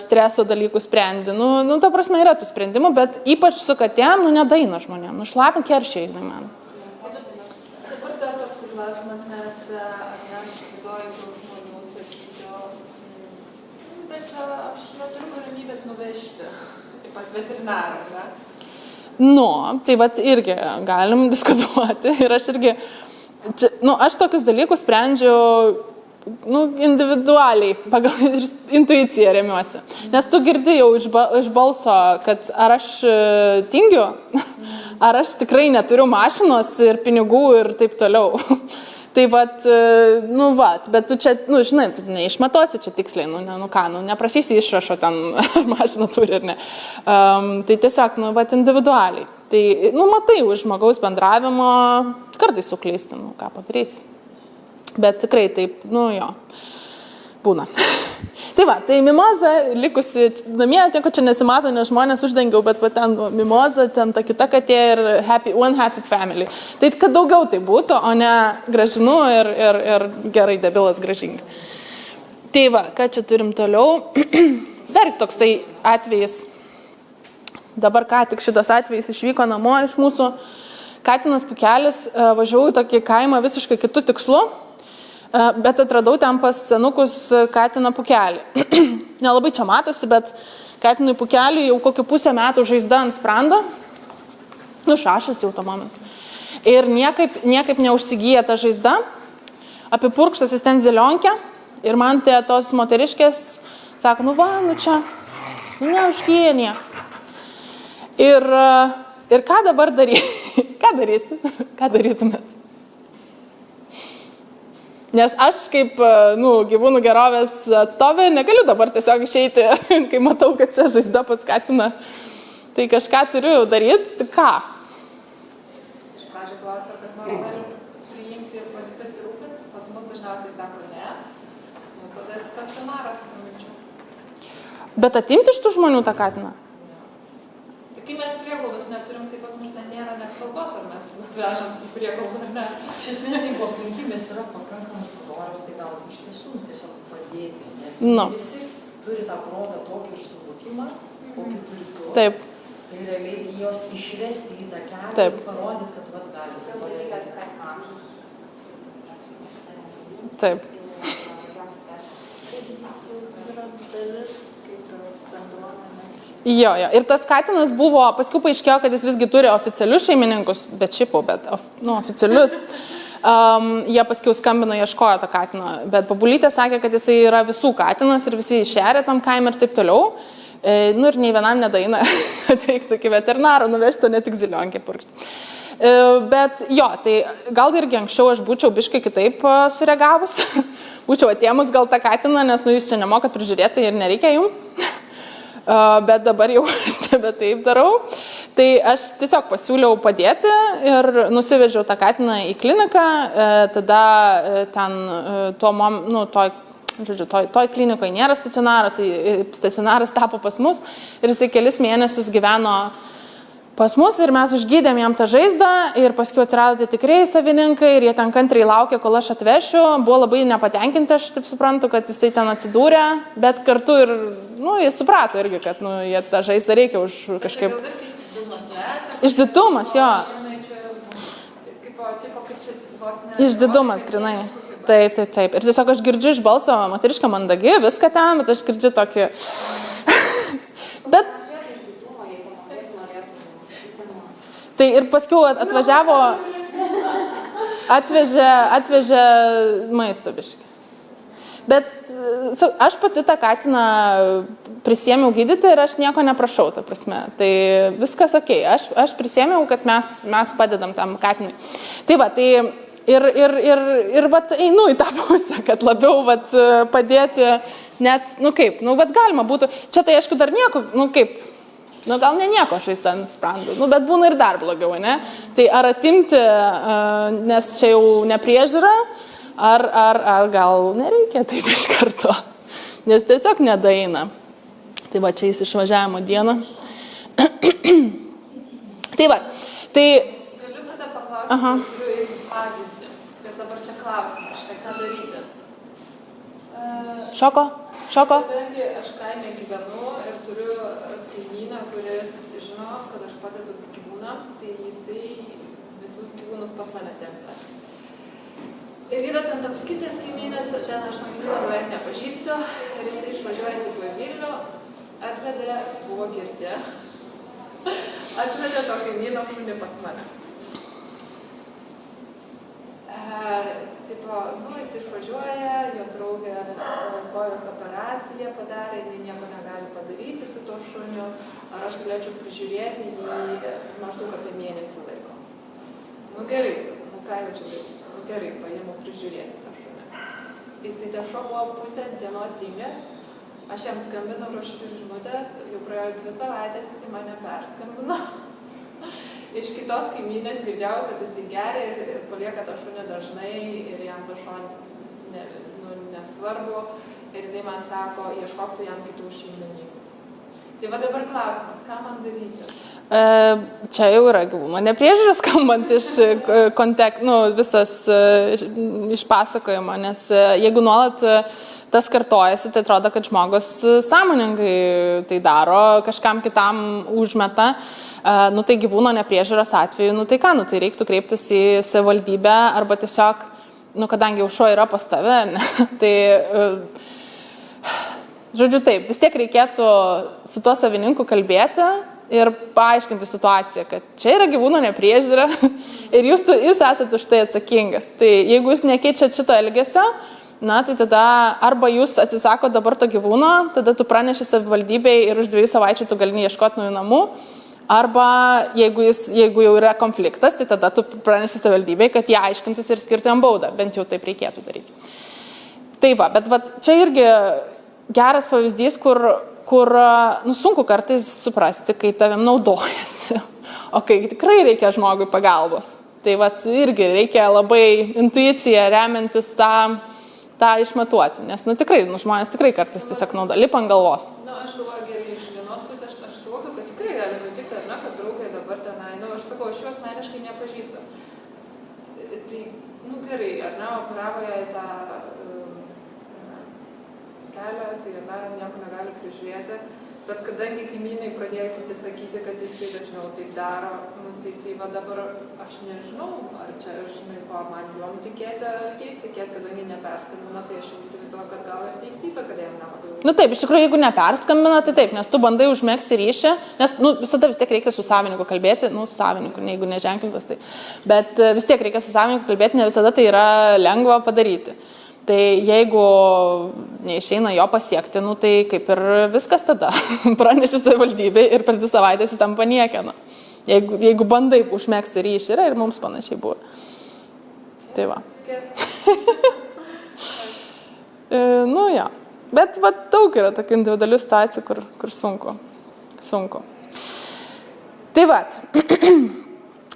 streso dalykų sprendi, nu, ta prasme yra tų sprendimų, bet ypač su katėm, nu, nedaina žmonėm, nu, šlapin keršiai, žinai, man. Dabar dar toks klausimas, nes aš galvoju, daug žmonių sakyčiau, bet aš neturiu galimybės nuvežti pas veterinarą, ne? Nu, tai vat irgi galim diskutuoti ir aš irgi, aš tokius dalykus sprendžiu, individualiai, pagal intuiciją remiuosi. Nes tu girdi jau iš balso, kad ar aš tingiu, ar aš tikrai neturiu mašinos ir pinigų ir taip toliau. Tai vat, bet tu čia, žinai, tu neišmatosi čia tiksliai, neprašysi išrašo ten, ar mašiną turi ir ne. Tai tiesiog, individualiai. Tai, matai, už žmogaus bendravimo kartais suklysti, ką padarysi. Bet tikrai taip, jo, būna. Tai va, tai mimoza likusi namie, tieko čia nesimato, nes žmonės uždengiau, bet ten mimoza, ten ta kita katė ir one happy family. Tai kad daugiau tai būtų, o ne gražinu ir gerai debilas gražingi. Tai va, ką čia turim toliau. Dar toksai atvejis. Dabar ką tik šitas atvejis išvyko namo iš mūsų. Katinas Pukelis, važiavau į tokį kaimą visiškai kitų tikslų. Bet atradau ten pas senukus Katiną Pukelį. Nelabai čia matosi, bet Katinui Pukeliui jau kokį 5 metų žaizda ant sprando. Šašas jau to momentu. Ir niekaip neužsigyja ta žaizda. Apipurkštas jis ten zelionkę. Ir man tos moteriškės sako, čia neužgyja nieko. Ir ką dabar daryti? Ką darytumėt? Nes aš kaip gyvūnų gerovės atstovė negaliu dabar tiesiog išeiti, kai matau, kad čia žaizda paskatina. Tai kažką turiu daryti, tai ką? Iš pradžio klausiu, ar kas nors gali priimti ir pati pasirūpinti. Pas mus dažniausiai sako ne. Tada stacionaras. Bet atimti iš tų žmonių tą katiną? Tai kai mes prieglaudos neturim, tai pas mus ten nėra net kalbos, ar mes vežam prieglaudą ar ne. Iš esmės, jeigu aplinkybės yra pakankamai padorios, tai gal iš tiesų tiesiog padėti, nes visi turi tą protą tokį ir suvokimą, kokį turi tu. Taip. Tai realiai jos išvesti į tą kelią Taip. ir parodyti, kad vat gali. Tas dalykas, kad amžius. Taip. Jo. Ir tas katinas buvo, paskui paaiškėjo, kad jis visgi turi oficialius šeimininkus, bet oficialius. Jie paskui skambino, ieškojo tą katiną, bet Babulytė sakė, kad jisai yra visų katinas ir visi išėrė tam kaime ir taip toliau. Ir nei vienam nedaina, kad reiktų iki veterinaro nuvežti, o ne tik zilionkė purkšti. Bet jo, tai gal irgi anksčiau aš būčiau biškai kitaip sureagavus, būčiau atėmus gal tą katiną, nes jūs čia nemokat prižiūrėti ir nereikia jums. Bet dabar jau aš nebe taip darau. Tai aš tiesiog pasiūliau padėti ir nusivežiau tą katiną į kliniką, tada ten toj klinikoje nėra stacionaro, tai stacionaras tapo pas mus ir jisai kelis mėnesius gyveno pas mus ir mes užgydėm jam tą žaizdą ir paskui atsirado tikrai savininkai ir jie ten kantriai laukė, kol aš atvešiu. Buvo labai nepatenkinti, aš taip suprantu, kad jisai ten atsidūrė, bet kartu ir, jis suprato irgi, kad, jie tą žaizdą reikia už kažkaip... Išdidumas, jo. Išdidumas, grinai. Taip. Ir tiesiog aš girdžiu iš balso, moteriška mandagi, viską ten, bet aš girdžiu tokį... Bet... Tai ir paskui atvažiavo, atvežė maisto biškį. Bet aš pati tą katiną prisėmiau gydyti ir aš nieko neprašau, ta prasme. Tai viskas okei. Aš prisėmiau, kad mes padedam tam katinui. Tai va, tai ir einu į tą pusę, kad labiau padėti net, galima būtų. Čia tai aišku dar nieko, gal ne nieko aš ten sprandu, bet būna ir dar blogiau, ne? Tai ar atimti, nes čia jau nepriežiūra, ar gal nereikia taip iš karto, nes tiesiog nedaina. Tai va, čia jis išvažiavimo diena. Tai va, tai... Galiu tada paklausti, turiu irgi pavyzdį, ir dabar čia klausimas, ką daryti. Šoko? Kadangi aš kaime gyvenu ir turiu kaimyną, kuris žino, kad aš padedu gyvūnams, tai jisai visus gyvūnus pas mane tempia. Ir yra ten toks kitas kaimynas, ten aš to kaimyną beveik nepažįstu, ir jisai išvažiuoja tipo į Vilnių, atvedė, buvo girti, atvedė to kaimyno šunį pas mane. Jis išvažiuoja, jo draugė kojos operaciją padarė, jinai nieko negali padaryti su to šuniu, ar aš galėčiau prižiūrėti jį maždaug apie mėnesį laiko. Gerai, ką jau čia darysiu? Gerai, paimu prižiūrėti tą šunį. Jisai dešo buvo pusę dienos dingęs, aš jam skambinau, rašiau žinutės, jau praėjo 2 savaitės, jisai mane perskambino. Iš kitos kaimynės girdėjau, kad jisai geria ir palieka tą šunį dažnai ir jam to šunį nesvarbu ir jinai man sako, ieškok tu jam kitų šeimininkų. Tai va dabar klausimas, ką man daryti? Čia jau yra gyvūno nepriežiūros skambant iš visas iš pasakojimo, nes jeigu nuolat tas kartojasi, tai atrodo, kad žmogus sąmoningai tai daro, kažkam kitam užmeta. Tai gyvūno nepriežiūros atveju, tai reiktų kreiptis į savivaldybę arba tiesiog, kadangi jau šuo yra pas tave, tai, žodžiu taip, vis tiek reikėtų su tuo savininku kalbėti ir paaiškinti situaciją, kad čia yra gyvūno nepriežiūra ir jūs esate už tai atsakingas. Tai jeigu jūs nekeičiat šito elgesio, tai tada arba jūs atsisako dabar to gyvūno, tada tu praneši savivaldybei ir už 2 savaičių tu gali ieškoti naujų namų, Arba jeigu jau yra konfliktas, tai tada tu praneši savivaldybei, kad jie aiškintus ir skirtų jam baudą, bent jau taip reikėtų daryti. Tai va, bet čia irgi geras pavyzdys, kur sunku kartais suprasti, kai tavim naudojasi, o kai tikrai reikia žmogui pagalbos. Tai va, irgi reikia labai intuiciją remiantis tą išmatuoti, nes tikrai, žmonės tikrai kartais tiesiog lipa ant galvos. Aš galvoju, gerai, iš vienos pusės aš suvokiu, kad tikrai gali nutikti, ar ne, kad draugė dabar tenai, aš sakau, aš juos asmeniškai nepažįstu. Tai, gerai, ar ne, operavo ją į tą kelią, tai nieko negali prižiūrėti, bet kadangi kaimynai pradėjo kiti sakyti, kad jisai dažniau taip daro, tai va dabar aš nežinau, ar čia, žinai, ko man jom tikėti, ar tikėti, kadangi neperskambina, tai aš jau įsivaizduoju, kad gal ir teisybė, kad jam nelabai. Taip, iš tikrųjų, jeigu neperskambina, tai taip, nes tu bandai užmegzti ryšį, nes visada vis tiek reikia su savininku kalbėti, su savininku, jeigu neženklintas, tai. Bet vis tiek reikia su savininku kalbėti, ne visada tai yra lengva padaryti. Tai jeigu neišeina jo pasiekti, tai kaip ir viskas tada. Praneši savivaldybei ir per 2 savaitės jis tampa niekieno. Jeigu bandai užmegzti ryšį, yra ir mums panašiai buvo. Tai va. Ja. Bet daug yra tokių individualių situacijų, kur sunku. Tai va.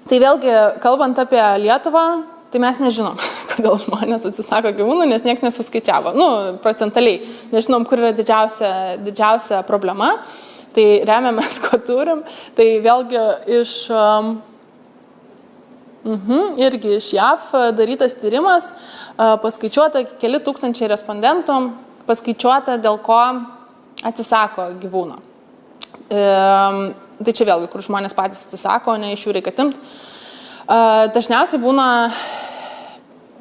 Tai vėlgi, kalbant apie Lietuvą, tai mes nežinom, kodėl žmonės atsisako gyvūnų, nes niekas nesuskaičiavo. Procentaliai. Nežinom, kur yra didžiausia problema. Tai remiamės, ko turim. Tai vėlgi irgi iš JAV darytas tyrimas, paskaičiuota keli tūkstančiai respondentų, paskaičiuota, dėl ko atsisako gyvūno. Tai čia vėlgi, kur žmonės patys atsisako, ne iš jų reikia atimti. Dažniausiai būna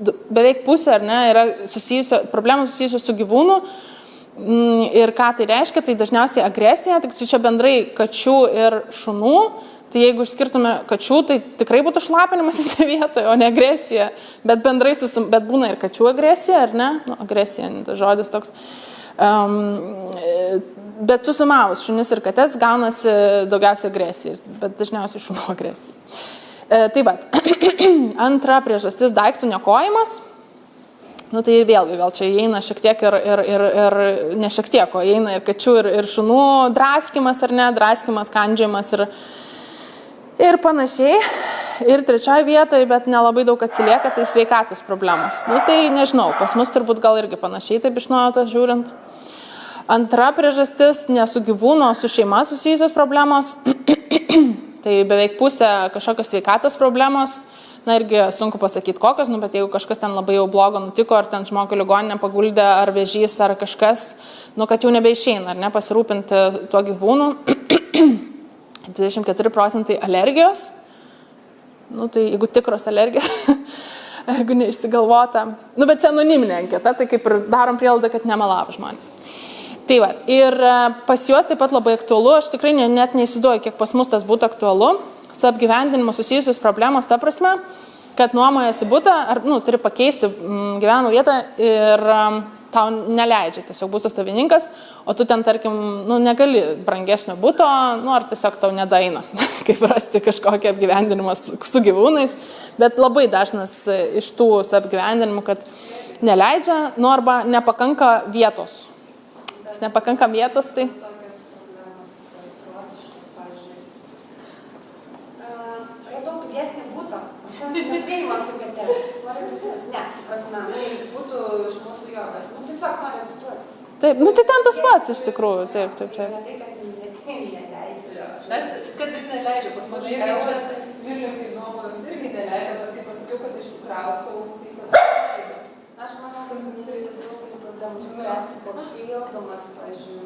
beveik pusė, ar ne, yra problemų susijusios su gyvūnu. Ir ką tai reiškia, tai dažniausiai agresija, tik čia bendrai kačių ir šunų. Tai jeigu išskirtume kačių, tai tikrai būtų šlapinimasis ne vietoje, o ne agresija. Bet bendrai bet būna ir kačių agresija, ar ne? Agresija, tas žodis toks. Bet susumavus šunis ir kates gaunasi daugiausiai agresija, bet dažniausiai šunų agresija. Taip pat, antra priežastis daiktų niokojimas. Tai vėlgi, gal čia įeina šiek tiek ir ne šiek tiek, o įeina ir kačių, ir šunų draskimas, ar ne, draskimas, kandžiojimas ir panašiai. Ir trečioje vietoje, bet nelabai daug atsilieka, tai sveikatos problemos. Tai nežinau, pas mus turbūt gal irgi panašiai, taip iš nuoto žiūrint. Antra priežastis, ne su gyvūnu, o su šeima susijusios problemos. Tai beveik pusė kažkokios sveikatos problemos, irgi sunku pasakyti kokios, bet jeigu kažkas ten labai jau blogo nutiko, ar ten žmogų ligoninę paguldė, ar vėžys, ar kažkas, kad jau nebeišeina, ar ne, pasirūpinti tuo gyvūnu. 24% alergijos, tai jeigu tikros alergijos, jeigu neišsigalvota, bet čia anoniminė anketa, tai kaip ir darom prielaidą, kad nemelavo žmonės. Tai va, ir pas juos taip pat labai aktualu, aš tikrai net neįsivaizduoju, kiek pas mus tas būtų aktualu, su apgyvendinimu susijusios problemos, ta prasme, kad nuomojasi butą, ar turi pakeisti gyvenamą vietą ir tau neleidžia tiesiog būsto savininkas, o tu ten, tarkim, negali brangesnio buto, ar tiesiog tau nedaina, kaip rasti kažkokį apgyvendinimą su gyvūnais, bet labai dažnas iš tų su apgyvendinimu, kad neleidžia, arba nepakanka vietos. Nepakanka vietos, tai... Tokios problemos klasiškos, pavyzdžiui. Radau pigesnį butą, ten neprieimas su kartelė. Noriu grįžti? Ne, prasme, būtų iš mūsų jo, bet tiesiog noriu abituoti. Taip, tai ten tas pats iš tikrųjų, taip. Ne tai, kad neleidžia. Kad jis neleidžia, pas mane irgi čia Vilniuje, kai nuomojus irgi neleidžia, bet kai pasakiau, kad išsikraustau, tai tada... Aš manau, kad nereikia daug problemų spręsti papildomas, pavyzdžiui,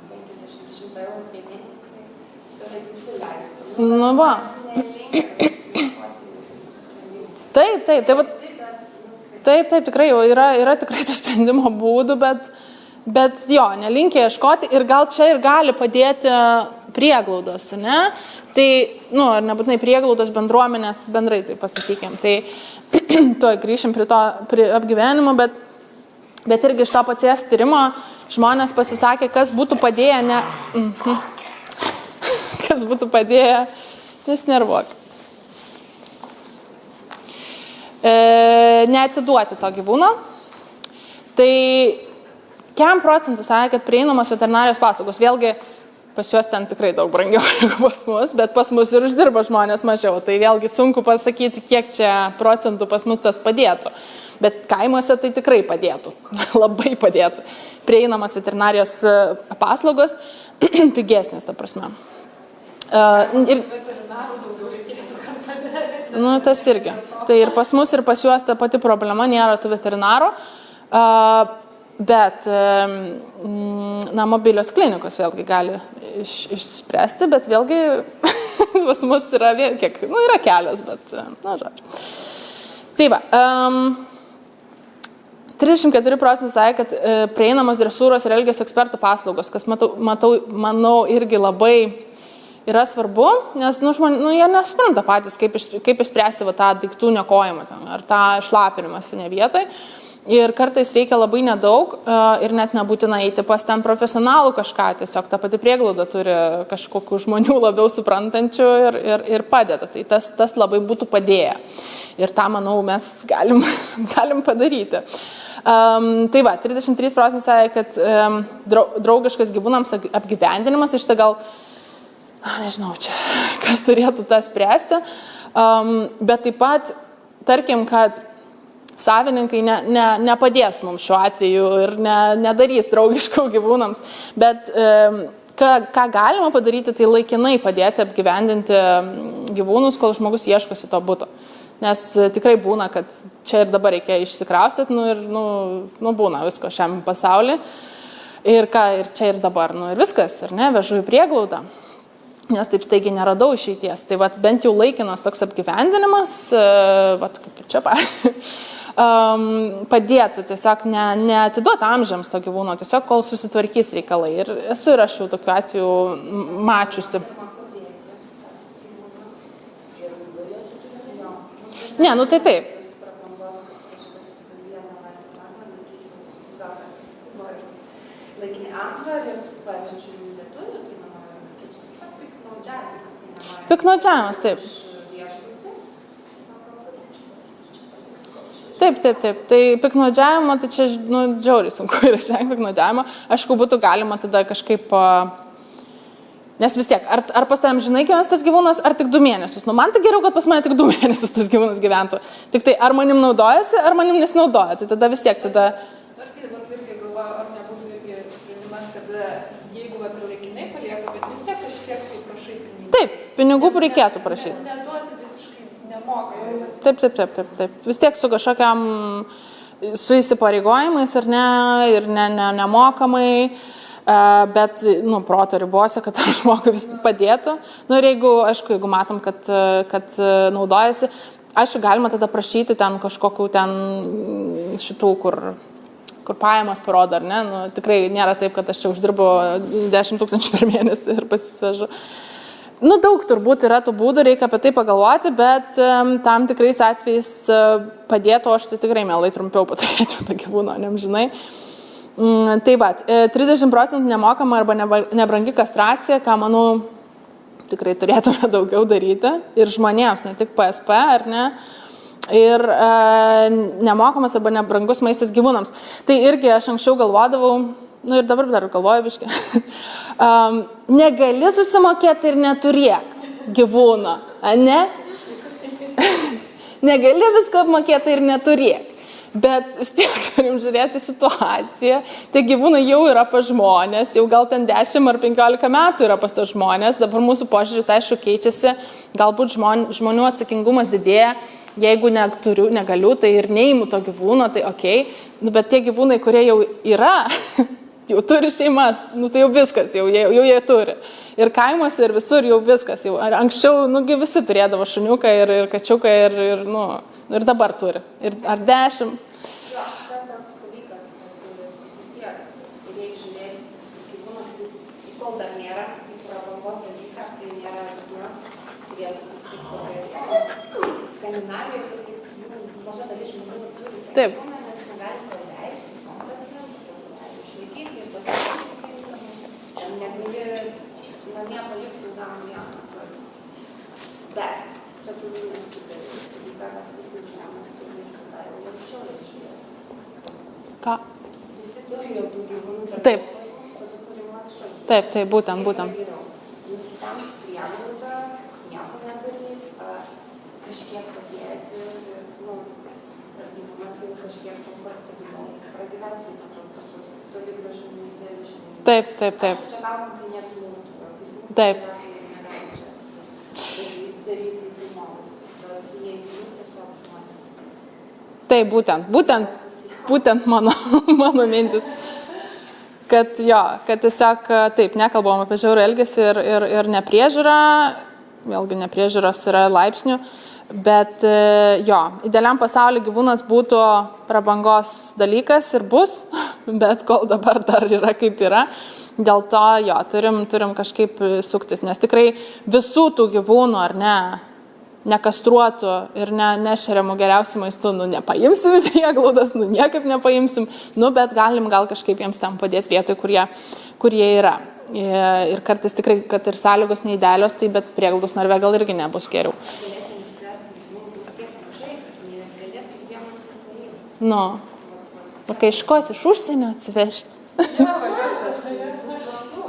50-100 eurų prie mėnesį, tai tada įsileistų. Va. Taip, tikrai jau yra tikrai tų sprendimo būdų, bet jo, nelinkia ieškoti ir gal čia ir gali padėti prieglaudos, ne? Tai, ar nebūtinai prieglaudos bendruomenės bendrai, tai pasakykime. Tai tuoj grįšim prie apgyvenimo, bet irgi iš to paties tyrimo žmonės pasisakė, kas būtų padėję kas būtų padėję, nesnervuok. Neatiduoti to gyvūno. Tai kiam procentų sakė, kad prieinamos veterinarijos paslaugos, vėlgi pas juos ten tikrai daug brangiau negu pas mus, bet pas mus ir uždirba žmonės mažiau. Tai vėlgi sunku pasakyti, kiek čia procentų pas mus tas padėtų. Bet kaimuose tai tikrai padėtų, labai padėtų. Prieinamas veterinarijos paslaugos, pigesnės, ta prasme. Ir tas irgi. Tai ir pas mus, ir pas juos ta pati problema, nėra tų veterinarų. Bet mobilios klinikos vėlgi gali išspręsti, bet vėlgi pas mus yra, yra kelios, bet, žodžiu. Tai va, 34% sakė, kad prieinamos dresūros ir elgesio ekspertų paslaugos, kas manau irgi labai yra svarbu, nes jie nesupranta patys, kaip išspręsti tą daiktų nekojimą ar tą šlapinimąsi ne vietoj. Ir kartais reikia labai nedaug ir net nebūtina eiti pas ten profesionalų kažką, tiesiog ta pati prieglauda turi kažkokių žmonių labiau suprantančių ir padeda. Tai tas labai būtų padėję. Ir tą, manau, mes galim padaryti. Tai va, 33% sakė, kad draugiškas gyvūnams apgyvendinimas, tai šitą gal, nežinau, čia kas turėtų tą spręsti, bet taip pat, tarkim, kad savininkai nepadės mums šiuo atveju ir nedarys draugiškų gyvūnams, bet ką galima padaryti, tai laikinai padėti apgyvendinti gyvūnus, kol žmogus ieškosi to buto. Nes tikrai būna, kad čia ir dabar reikia išsikraustyti, ir būna visko šiam pasauly. Ir čia ir dabar, ir viskas, ir vežu į prieglaudą. Nes taip staigiai neradau išeities. Tai bent jau laikinas toks apgyvendinimas, kaip ir čia padėtų tiesiog neatiduoti amžiams to gyvūno, tiesiog kol susitvarkys reikalai. Ir esu ir aš jau tokiu atveju mačiusi. Ne, tai taip. Piknaudžiavimas, taip. Taip. Tai piknaudžiavimo, tai čia, žiauriai sunku yra išvengti piknaudžiavimo. Aišku, būtų galima tada kažkaip, nes vis tiek, ar pas tavim žinai gyvens tas gyvūnas, ar tik 2 mėnesius. Man tai geriau, kad pas mane tik 2 mėnesius tas gyvūnas gyventų. Tik tai, ar manim naudojasi, ar manim nesinaudoja. Tai tada vis tiek, tada... Irgi galvoju, ar nebūtų irgi sprendimas, kad jeigu ir laikinai palieka, bet vis tiek kažkiek tai prašai pinigų. Taip, pinigų reikėtų prašyti. Neduoti visiškai nemokamai. Taip. Vis tiek su kažkokiam, su įsipareigojimais ar ne, ir nemokamai, bet, proto ribose, kad žmogui vis padėtų. Ir jeigu matom, kad naudojasi, aišku, galima tada prašyti ten kažkokių ten šitų, kur pajamas parodo, ar ne. Tikrai nėra taip, kad aš čia uždirbu 10 000 per mėnesį ir pasisvežu. Daug turbūt yra tų būdų, reikia apie tai pagalvoti, bet tam tikrais atvejais padėtų, aš tai tikrai mielai trumpiau paturėčiau tą gyvūną, neamžinai. Tai 30% nemokama arba nebrangi kastracija, ką, manau, tikrai turėtume daugiau daryti. Ir žmonėms, ne tik PSP, ar ne? Ir nemokamas arba nebrangus maistas gyvūnams. Tai irgi aš anksčiau galvodavau, ir dabar dar galvoju biškį, negali susimokėti ir neturėk gyvūną, ne? Negali visko apmokėti ir neturėk. Bet vis tiek turim žiūrėti situaciją. Tai gyvūnai jau yra pas žmonės, jau gal ten 10 ar 15 metų yra pas tos žmonės. Dabar mūsų požiūris, aišku, keičiasi, galbūt žmonių atsakingumas didėja. Jeigu negaliu, tai ir neimu to gyvūno, tai okei. Bet tie gyvūnai, kurie jau yra, jau turi šeimas, tai jau viskas, jau jie turi. Ir kaimuose, ir visur jau viskas. Jau, anksčiau, visi turėdavo šuniuką ir kačiuką ir dabar turi. Ar 10. Jo, čia toks dalykas, kad vis tiek reikia žiūrėti gyvūną, kol dar nėra, kaip prabangos dalykas, tai nėra esmė, turėtų būti kokia Skandinavija, kur maža dalis žmonių turi gyvūną, nes negali sau leisti visom pasirinti, išlaikyti ir pasirinti. Negali namie palikti gavom vieną kartą. Bet čia turinės kitas, kad visi žmonės turi kada jau anksčiau išvėjo. Ką? Visi turėjo tų gyvūnų, Taip. pas mus tada turim anksčiau. Taip, būtent. Nusitemti prieglaudą, nieko nedaryti, kažkiek padėti ir, tas gyvūnas jau kažkiek komfortabiliau pragyvens, pas tos toli gražu nedėlį šeimų. Taip. Čia gavom, kai nieks mūtų, kai smūtų Taip. negalim čia daryti įdomų, bet jie tiesiog žmonės. Taip, būtent mano mintis. Kad tiesiog taip, nekalbam apie žiaurų elgesį ir nepriežiūrą, vėlgi nepriežiūros yra laipsnių, bet idealiam pasaulyje gyvūnas būtų prabangos dalykas ir bus, bet kol dabar dar yra kaip yra, dėl to turim kažkaip suktis, nes tikrai visų tų gyvūnų, ar ne, nekastruotų ir nešeriamų geriausių maistų, nepaimsim į prieglaudas, niekaip nepaimsim, bet galim gal kažkaip jiems tam padėti vietoj, kur jie yra. Ir kartais tikrai, kad ir sąlygos neįdėlios, tai bet prieglaudos narve gal irgi nebus geriau. Galėsim išspręsti žmonių bus kiek mažai, kad galės kiekvienas su paimti. Kai iškos iš užsienio atsivežti. Važiuosios, bus brangu.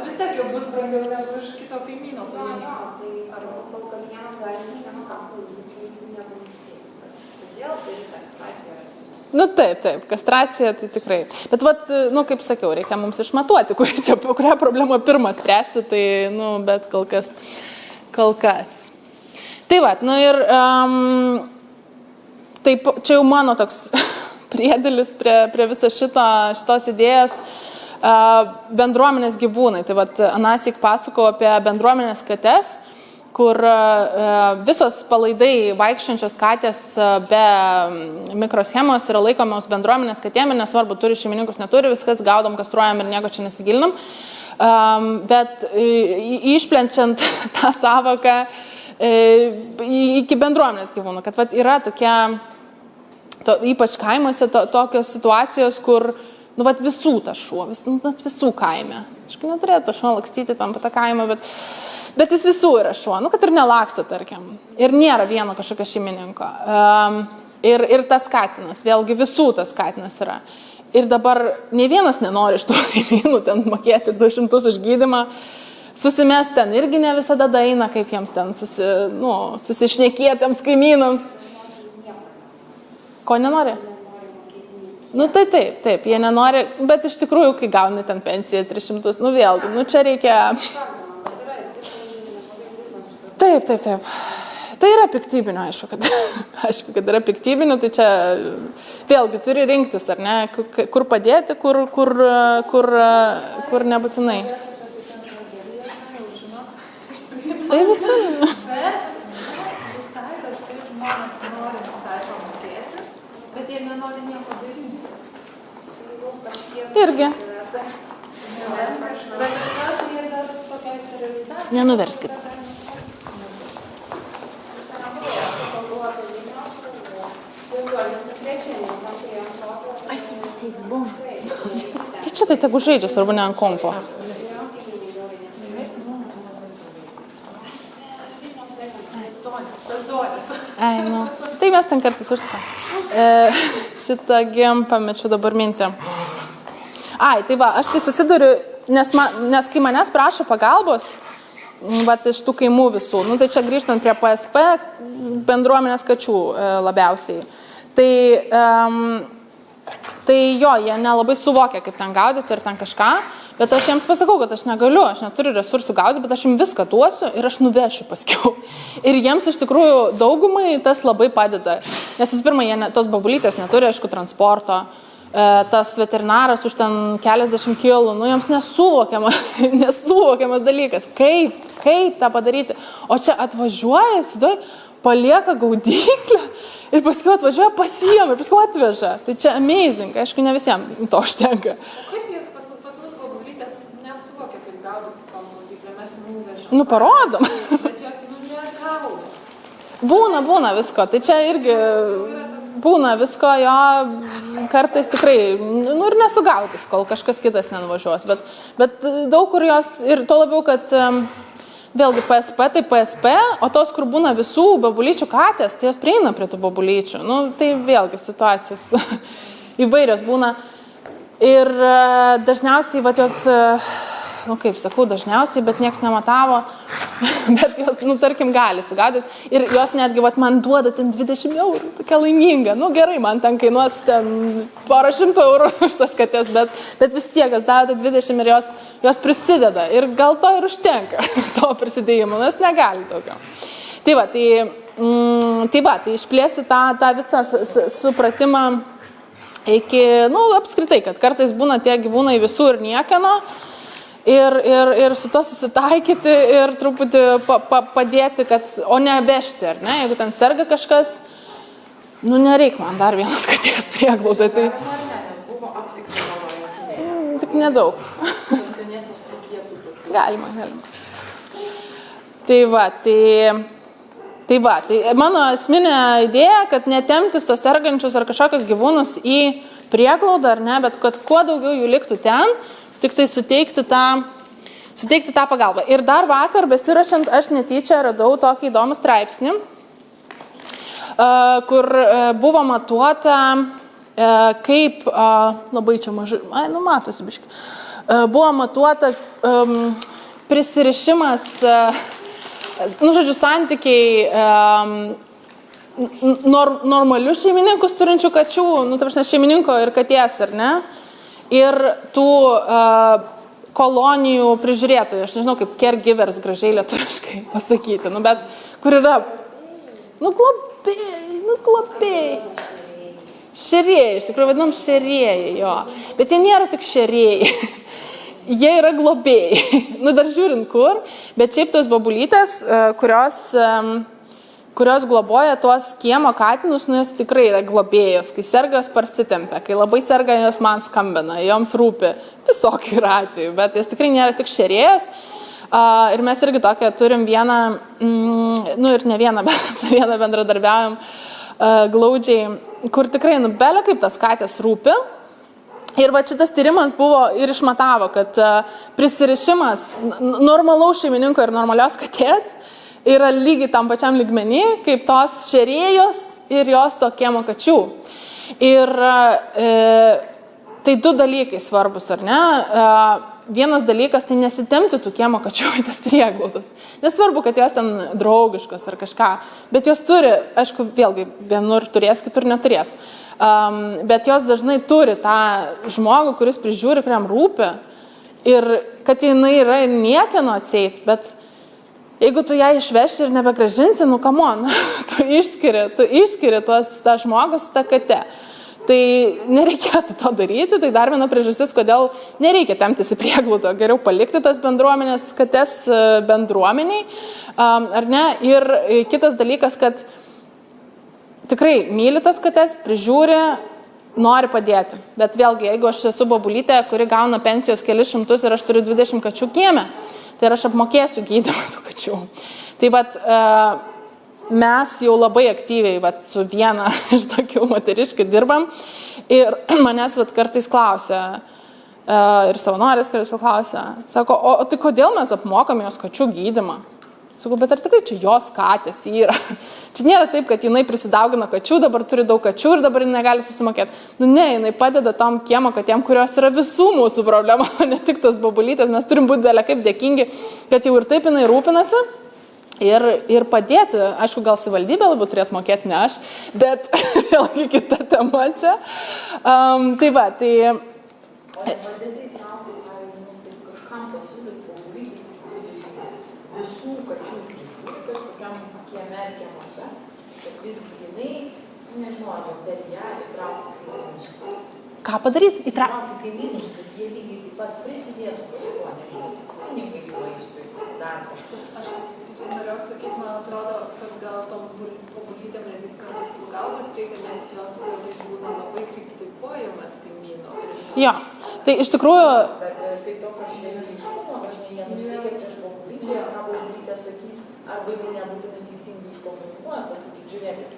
Vis tiek jau bus brangiau negu iš kito kaimyno paimti. Tai ar kol kad vienas gali vieną kampą įvykti, nepasikės. Todėl tai kastracija. Taip, kastracija tai tikrai. Bet kaip sakiau, reikia mums išmatuoti, kurią problemą pirmą spręsti, tai, bet kol kas. Tai ir taip, čia jau mano toks priedėlis prie viso šitos idėjos. Bendruomenės gyvūnai. Tai anąsyk pasakojau apie bendruomenės kates, kur visos palaidai vaikščiančios katės be mikroschemos yra laikomos bendruomenės katėmis, nesvarbu, turi šeimininkus, neturi, viskas gaudom, kastruojam ir nieko čia nesigilinam. Bet išplenčiant tą savoką iki bendruomenės gyvūnų, kad yra tokia, ypač kaimuose, tokios situacijos, kur visų ta šuo, visų kaime. Aišku, neturėtų šuo lakstyti tam patą kaimą, bet jis visų yra šuo, kad ir nelaksto, tarkim. Ir nėra vieno kažkokio šeimininko. Ir tas katinas, vėlgi visų tas katinas yra. Ir dabar ne vienas nenori iš tų kaimynų ten mokėti 200 už gydymą. Susimest ten irgi ne visada daeina, kaip jiems ten susišnekėtiems kaimynams. Ko nenori? Tai taip, jie nenori, bet iš tikrųjų, kai gauni ten pensiją 300, vėlgi, čia reikia... Taip. Tai yra piktybinio, aišku, kad yra piktybinio, tai čia vėlgi turi rinktis, ar ne, kur padėti, kur nebūtinai. Tai visai. Visai dažnai žmonės nori visai pamokėti, bet jie nenori nieko daryti. Irgi. Bet jie dar tokia sterilizacija. Nenuverskit. Tai čia tai tegu žaidžia, svarbu ne ant kompo. Tai mes ten kartais užską. Šitą pamečiau dabar mintį. Tai aš tai susiduriu, nes kai manęs prašo pagalbos, iš tų kaimų visų, tai čia grįžtant prie PSP bendruomenės kačių labiausiai. Tai jie nelabai suvokia, kaip ten gaudyti ir ten kažką, bet aš jiems pasakau, kad aš negaliu, aš neturiu resursų gaudyti, bet aš jums viską duosiu ir aš nuvešiu paskiau. Ir jiems iš tikrųjų daugumai tas labai padeda, nes visų pirma, jie tos babulytės neturi, aišku, transporto, tas veterinaras už ten keliasdešimt kilų, jiems nesuvokiamas dalykas, kaip tą padaryti. O čia atvažiuoja, palieka gaudyklę ir paskui atvažiuoja pasiima ir paskui atveža. Tai čia amazing, aišku, ne visiems to užtenka. O kaip jis pas mus babulytės nesuvokia, kaip gaudyti tom gaudyklę, mes nuvežam. Parodom. Bet jos negaudo. Būna visko, tai čia irgi būna visko, kartais tikrai, nu ir nesugautis, kol kažkas kitas nenuvažiuos, bet daug kur jos, ir to labiau, kad vėlgi PSP tai PSP, o tos, kur būna visų bobulyčių katės, tai jos prieina prie tų bobulyčių. Nu, tai vėlgi situacijos įvairios būna. Ir dažniausiai, vat jos, nu kaip sakau, dažniausiai, bet nieks nematavo, bet jos, nu tarkim, gali sugaudyti. Ir jos netgi, vat man duoda ten 20 eurų, tokia laiminga. Nu gerai, man ten kainuos ten porą šimtų eurų už tas katės, bet vis tiek, kas davė 20 ir jos prisideda. Ir gal to ir užtenka, to prisidėjimo, nes negali daugiau. Tai išplėsti tą visą supratimą iki, nu, apskritai, kad kartais būna tie gyvūnai visų ir niekieno. Ir su to susitaikyti ir truputį padėti, o ne vežti, ar ne? Jeigu ten serga kažkas, nu nereik man dar vienas katės prieglauda. Tai... Nes buvo aptikti mano tik nedaug. Tas skanėstas reikėtų tokių. Galima. Tai mano esminė idėja, kad netemptis tos sergančius ar kažkokius gyvūnus į prieglaudą, ar ne, bet kad kuo daugiau jų liktų ten, tik tai suteikti tą pagalbą. Ir dar vakar besirašant, aš netyčia radau tokį įdomų straipsnį, kur buvo matuota, kaip, labai čia mažai, matosi biškai, buvo matuota prisirišimas, santykiai normalių šeimininkus turinčių kačių, šeimininko ir katės, ar ne? Ir tų kolonijų prižiūrėtojų, aš nežinau, kaip caregivers gražiai lietuviškai pasakyti, bet kur yra, globėjai, šerėjai, iš tikrųjų vadinam šerėjai, jo, bet jie nėra tik šerėjai, jie yra globėjai, dar žiūrint kur, bet šiaip tos bobulytės, kurios globoja tuos kiemo katinus, jos tikrai yra globėjos, kai serga jos parsitempia, kai labai serga jos man skambina, joms rūpi, visokių yra atvejų, bet jos tikrai nėra tik šerėjos. Ir mes irgi tokią turim vieną, ir ne vieną, bet su vieną bendradarbiaujam glaudžiai, kur tikrai belė kaip tas katės rūpi. Ir va šitas tyrimas buvo ir išmatavo, kad prisirišimas normalaus šeimininko ir normalios katės yra lygiai tam pačiam lygmenį, kaip tos šerėjos ir jos to kiemo kačių. Ir tai du dalykai svarbus, ar ne? Vienas dalykas, tai nesitempti tų kiemo kačių į tas prieglaudas. Nesvarbu, kad jos ten draugiškos ar kažką, bet jos turi, aišku, vėlgi, vienur turės, kitur neturės. Bet jos dažnai turi tą žmogų, kuris prižiūri, kuriam rūpi. Ir kad jinai yra niekieno atseit, bet jeigu tu ją išveši ir nebegražinsi, come on, tu išskiri tą žmogus, tą katę. Tai nereikėtų to daryti, tai dar viena priežastis, kodėl nereikia temptis į prieglaudą, geriau palikti tas bendruomenės katės bendruomeniai, ar ne? Ir kitas dalykas, kad tikrai myli tas katės, prižiūri, nori padėti. Bet vėlgi, jeigu aš esu bobulytė, kuri gauna pensijos kelis šimtus ir aš turiu 20 kačių kieme, tai aš apmokėsiu gydymą tų kačių. Tai mes jau labai aktyviai su viena iš tokių moteriškių dirbam ir manęs kartais klausia, ir savanoris kartais klausia, sako, o tai kodėl mes apmokam jos kačių gydymą? Sakau, bet ar tikrai čia jos katės yra? Čia nėra taip, kad jinai prisidaugina kačių, dabar turi daug kačių ir dabar jinai negali susimokėti. Ne, jinai padeda tom kiemo katėm, kurios yra visų mūsų problema, o ne tik tas bobulytės. Mes turim būti belia kaip dėkingi, kad jau ir taip jinai rūpinasi ir padėti. Aišku, gal savivaldybė labiau turėtų mokėti, ne aš, bet vėlgi kita tema čia. Visų kačių prižiūri kažkokiam kieme ar kiemuose, kad visgi jinai, nežinau, arba per ją įtraukti kaimynus. Ką padaryti? Įtraukti kaimynus, kad jie lygiai taip pat prisidėtų kažkuo, nežinau, pinigais maistui, dar kažkur. Aš norėjau sakyti, man atrodo, kad gal toms bobulytėm netgi kartais pagalbos reikia, nes jos kartais būna labai kritikuojamas kaimyno. Jo, tai iš tikrųjų... Tai tokio švelniškumo dažnai jie nusteikia prieš bobulytę, ką bobulytė sakys, arba jinai nebūtinai teisingai iškomunikuos, bet sakyt, žiūrėkit,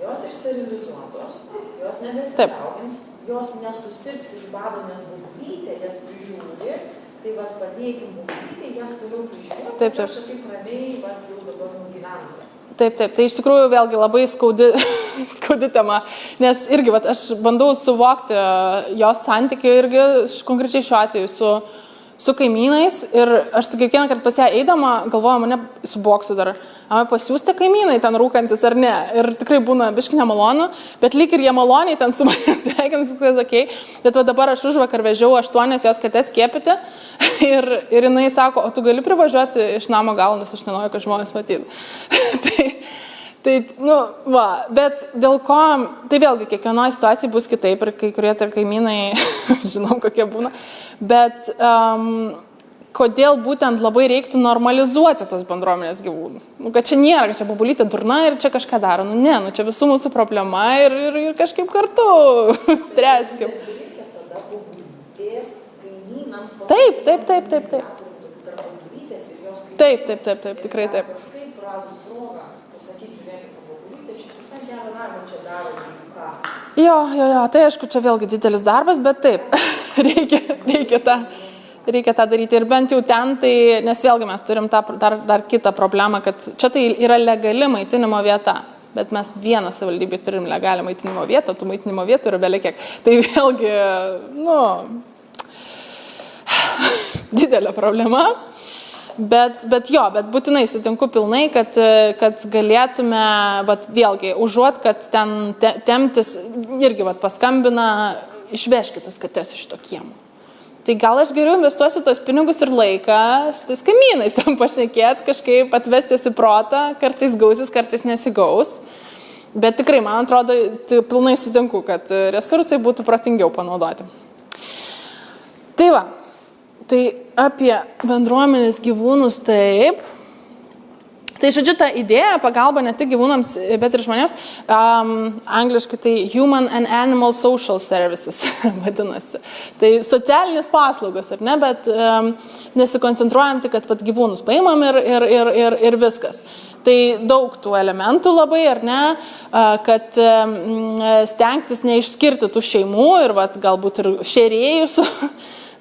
jos išsterilizuotos, jos nebesidaugins, jos nesusirgs iš bado, nes bubulytė jas prižiūri, tai vat padėkim bubulytė, jas toliau prižiūrėti, Taip. aš taip ramiai vat jau dabar nugyventų. Taip, tai iš tikrųjų vėlgi labai skaudi tema, nes irgi vat, aš bandau suvokti jos santykį irgi konkrečiai šiuo atveju su kaimynais ir aš tik kiekvieną kartą pas ją eidama galvoju, mane su boksu dar, pasiųsti kaimynai ten rūkantis ar ne, ir tikrai būna biški nemalonu, bet lyg ir jie maloniai ten su manimi sveikinasi, viskas okei, bet va dabar aš užvakar vežiau 8 jos kates skiepyti ir jinai sako, o tu gali privažiuoti iš namo galo, nes aš nenoriu, kad žmonės matytų. Tai, va, bet dėl ko, tai vėlgi kiekvienoje situacijoje bus kitaip ir kai kurie tai kaimynai, žinom, kokie būna, bet kodėl būtent labai reiktų normalizuoti tos bendruomenės gyvūnus. Kad čia nėra, kad čia bubulytė durna ir čia kažką daro. Ne, čia visų mūsų problema ir kažkaip kartu spręskim. Reikia tada bubulytės kaimynams. Taip. Taip, tikrai taip. Kažkaip radus progą pasakyti, žiūrėkit, bubulytė, šiek visai gerą darbą čia daro, ką. Jo, tai aišku, čia vėlgi didelis darbas, bet taip, reikia tą daryti. Ir bent jau ten, tai, nes vėlgi mes turim dar kitą problemą, kad čia tai yra legali maitinimo vieta, bet mes vieną savivaldybę turim legalią maitinimo vietą, tų maitinimo vietų yra belekiek. Tai vėlgi, didelė problema. Bet būtinai sutinku pilnai, kad galėtume, vėlgi, užuot, kad ten temptis, irgi paskambina, išveškit tas kates iš to kiemo. Tai gal aš geriau investuosiu tos pinigus ir laiką su tais kaimynais tam pašnekėt, kažkaip atvestis į protą, kartais gausis, kartais nesigaus. Bet tikrai, man atrodo, pilnai sutinku, kad resursai būtų protingiau panaudoti. Tai va. Tai apie bendruomenės gyvūnus taip. Tai žodžiu, ta idėja pagalba ne tik gyvūnams, bet ir žmonėms, angliškai tai Human and Animal Social Services vadinasi. Tai socialinės paslaugos, ar ne, bet nesikoncentruojam tik, kad gyvūnus paimam ir viskas. Tai daug tų elementų labai, ar ne, kad stengtis neišskirti tų šeimų ir galbūt ir šėrėjų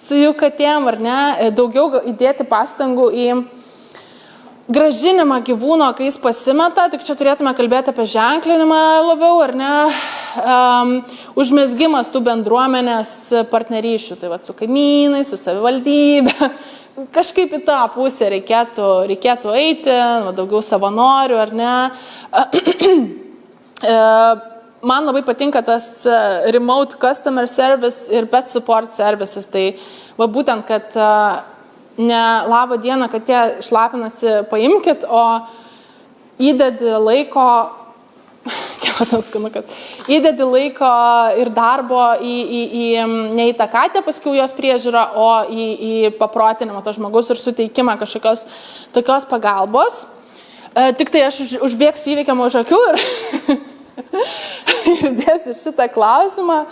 su jų katėm, ar ne, daugiau įdėti pastangų į gražinimą gyvūno, kai jis pasimeta, tik čia turėtume kalbėti apie ženklinimą labiau, ar ne, užmezgimas tų bendruomenės partnerysčių, tai su kaimynai, su savivaldybė, kažkaip į tą pusę reikėtų eiti, daugiau savanorių, ar ne. Man labai patinka tas remote customer service ir pet support services, tai būtent, kad ne labą dieną, kad tie šlapinasi paimkit, o įdedi laiko, įdedi laiko ir darbo ne į tą katę, paskui jos priežiūrą, o į paprotinimą to žmogus ir suteikimą kažkokios tokios pagalbos. Tik tai aš užbėgsiu įveikiamą už akių ir dėsiu šitą klausimą.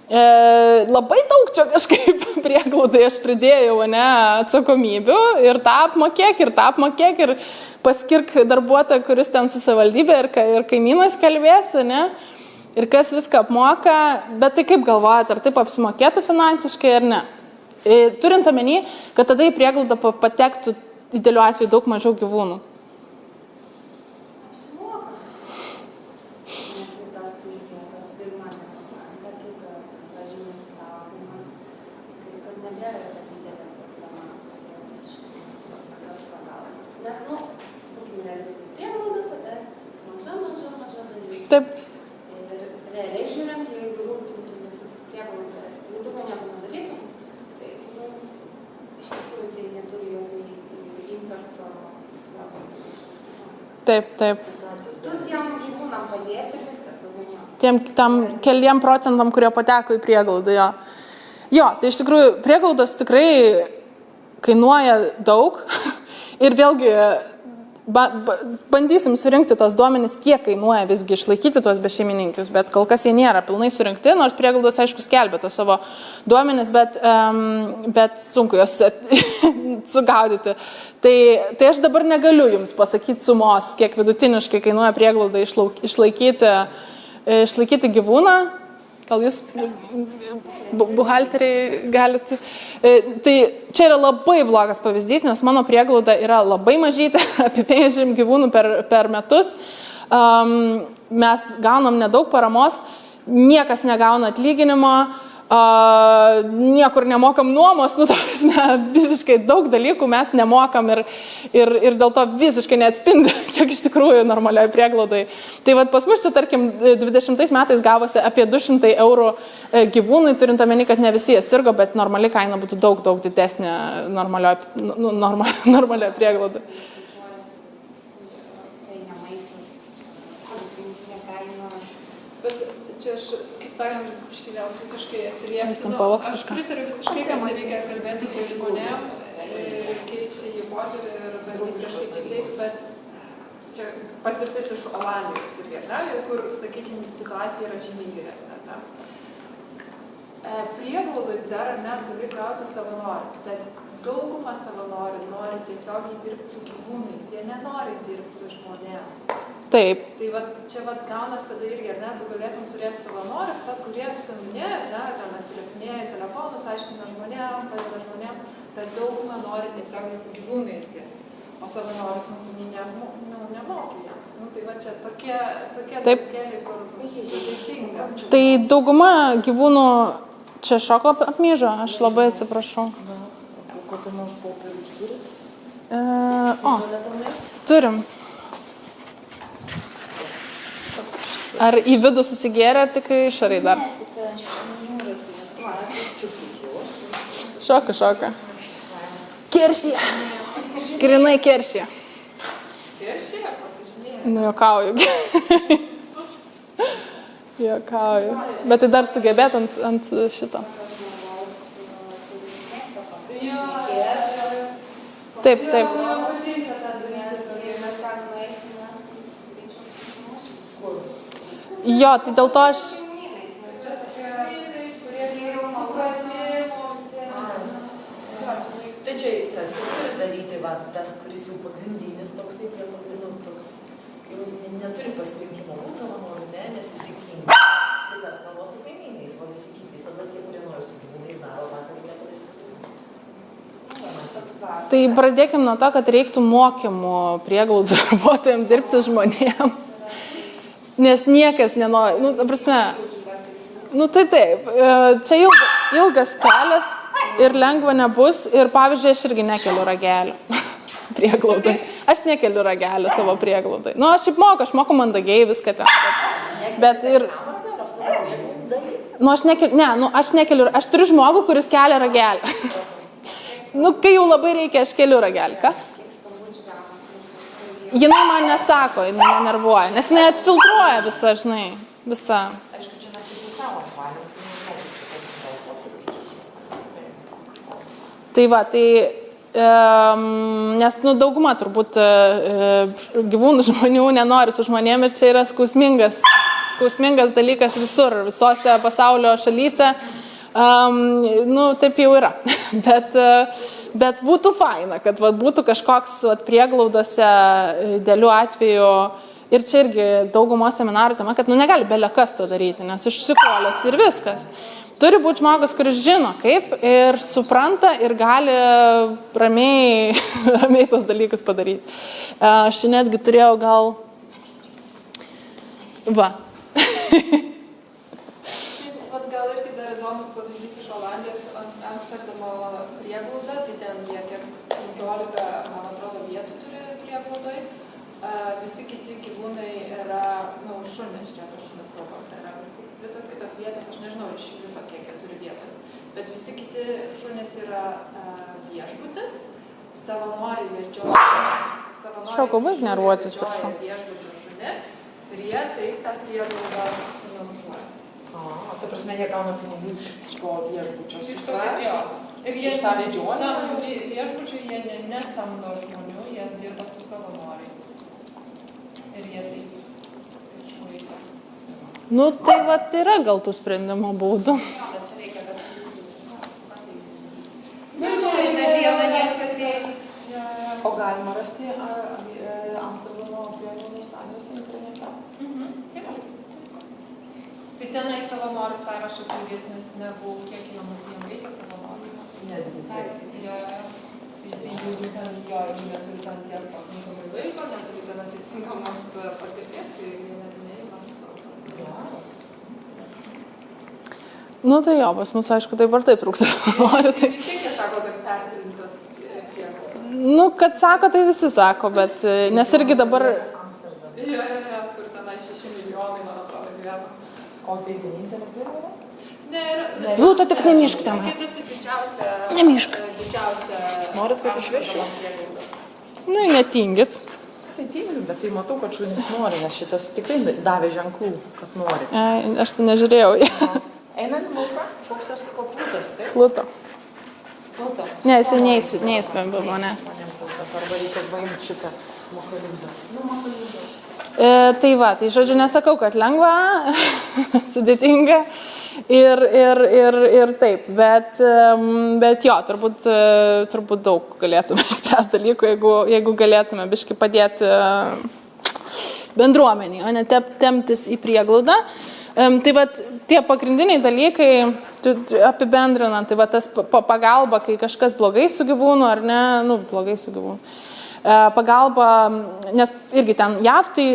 Labai daug čia kažkaip prieglaudai aš pridėjau atsakomybių ir tą apmokėk ir paskirk darbuotoją, kuris ten su savivaldybė ir kaimynas kalbės, ir kas viską apmoka, bet tai kaip galvojat, ar taip apsimokėtų finansiškai ar ne? Turint omeny, kad tada į prieglaudą patektų dideliu atveju daug mažiau gyvūnų. Taip. Ir realiai žiūrint, jeigu rūpintumės prieglaudą, jeigu tu nieko nedarytum, tai iš tikrųjų tai neturi jokio impakto savo. Taip. Tu tiem gyvūnam padėsi ir viskas. Tam keliem procentam, kurie pateko į prieglaudą, jo. Jo, tai iš tikrųjų prieglaudos tikrai kainuoja daug ir vėlgi bandysim surinkti tos duomenys, kiek kainuoja visgi išlaikyti tuos bešeimininkius, bet kol kas jie nėra pilnai surinkti, nors prieglaudos, aišku, skelbia tos savo duomenys, bet sunku juos sugaudyti. Tai aš dabar negaliu jums pasakyti sumos, kiek vidutiniškai kainuoja prieglaudą išlaikyti gyvūną. Gal jūs, buhalteriai, galite. Tai čia yra labai blogas pavyzdys, nes mano prieglauda yra labai mažytė, apie 50 gyvūnų per metus. Mes gaunam nedaug paramos, niekas negauna atlyginimo, niekur nemokam nuomos, visiškai daug dalykų mes nemokam ir dėl to visiškai neatspindi, kiek iš tikrųjų normalioje prieglaudai. Tai vat pas mus čia, tarkim, 20 metais gavosi apie 200 eurų gyvūnai, turint omeny, kad ne visi jie sirgo, bet normali kaina būtų daug didesnė normalioje prieglaudai. Bet čia aš, kaip sakant, vėl kritiškai atsiliepsiu. Aš pritariu visiškai, kad čia reikia kalbėti su žmonėm, keisti jų požiūrį ir bandyti kažkaip kitaip, bet čia patirtis iš Olandijos irgi, ne, kur, sakykime, situacija yra žymiai geresnė. Prieglaudoj dar net gali gauti savanorių, bet dauguma savanorių nori tiesiogiai dirbti su gyvūnais, jie nenori dirbti su žmonėm. Taip. Tai čia gaunas tada irgi, ar ne, tu galėtum turėti savanorius, kurie skambinėja, ten atsiliepinėja telefonus, aiškina žmonėm, padeda žmonėm, bet dauguma nori tiesiogiai su gyvūnais dirbti. O savanorius, nemoki jiems. Tai čia tokie dalykėliai, kur sudėtinga. Tai dauguma gyvūnų čia šoko apmyžo, aš labai atsiprašau. Kokią nors popierius turit? Turim. Ar į vidų susigėrė, ar tik išorai dar? Šoka. Keršyje. Grinai keršyje. Keršyje pasižymėjo? Nu, juokauju. Juokauju. Bet tai dar sugebėt ant šito. Taip. Jo, tai dėl to aš... Tai čia tas turi daryti, tas, kuris jau pagrindinis toksai, prie pagrindų toks, jau neturi pasirinkimo būti savanorių, nes įsikingi. Tai tas navo su kaimynais, o visi kiti, tada tie, kurie nori su gyvūnais daro, vakar nepadaryti su gyvūnais. Tai pradėkim nuo to, kad reiktų mokymų prieglaudų darbuotojams dirbti žmonėms. Nes niekas nenori, ta prasme, tai taip, čia ilgas kelias ir lengva nebus ir, pavyzdžiui, aš irgi nekeliu ragelio prieglaudai. Aš nekeliu ragelio savo prieglaudai. Aš moku mandagiai viską ten, bet ir... Aš nekeliu, aš turiu žmogų, kuris kelia ragelį. Kai jau labai reikia, aš keliu ragelį, ką? Jinai man nesako, jinai man nervuoja, nes jinai atfiltruoja visą. Aišku, čia mes kaip jau savo apvalėm, nes dauguma turbūt gyvūnų žmonių nenori su žmonėm ir čia yra skausmingas dalykas visur, visose pasaulio šalyse. Taip jau yra. Bet būtų faina, kad būtų kažkoks prieglaudose idealių atveju. Ir čia irgi daugumo seminarų tema, kad negali belekas to daryti, nes išsikolės ir viskas. Turi būti žmogus, kuris žino kaip ir supranta ir gali ramiai tos dalykus padaryti. Aš netgi turėjau gal... Gal irgi dar įdomus pavyzdys iš Olandijos Amsterdamo prieglauda, tai ten jie 15, man atrodo, vietų turi prieglaudoj. Visi kiti gyvūnai yra, šunis, čia apie šunis kalbam, tai yra visos kitos vietos, aš nežinau iš viso kiek jie turi vietos, bet visi kiti šunis yra viešbutis, savanoriai vedžioja viešbučio šunis ir jie taip tą prieglaudą finansuoja. Ta prasme, jie gauna pinigų iš to viešbučio. Ir jie viešbučiai jie nesamdo žmonių, jie dirba su savanoriais. ir jie tai išlaiko. Nu, tai vat yra gal tų sprendimo būdų. Bet čia reikia, kad Nu, čia ne vieną nieks atėjo. O galima rasti Amsterdamo prieglaudos adresą internete? Tai tenai savanorių sąrašas ilgesnis negu kiek jiem reikia savanorių. Ne, Jo, tai jeigu ten jo, jeigu neturi ten tiek pakankamai laiko, neturi ten atitinkamos patirties, tai jie net neįmam savo. Nu, tai jo, pas mus, aišku, taip ar taip trūksta savanorių. Tai... Vis tiek jie sako, kad perdalintos prieglaudos. Nu, kad sako, tai visi sako, bet nes irgi dabar... Jo, kur tenai 6 milijonai, man atrodo, gyvena. O tai vienintelė prieglauda? Ne, ir... Lūta, tik nemyšk ten. Skaitosi didžiausia... Nemyšk. Didžiausia... Norit, kad išvežčiau? Nu, netingit. Tai tyliu, bet tai matau, kad šunys nori, nes šitas tikrai davė ženklų, kad nori. Aš tai nežiūrėjau. Einam į lauką, koks jos koplutas, taip? Lūta. Pluto. Ne, jisai neįspėm be manęs. Arba reikia paimti šitą makaliuzą. Nu, makaliuzos. Tai va, tai žodžiu, nesakau, kad lengva, sudėtinga ir taip, bet jo, turbūt daug galėtume išspręsti dalykų, jeigu galėtume biškai padėti bendruomenį, o ne temptis į prieglaudą. Tai va, tie pagrindiniai dalykai apibendrinant, tai va tas pagalba, kai kažkas blogai su gyvūnu, ar ne, nu, blogai su gyvūnu. Pagalba, nes irgi ten JAV tai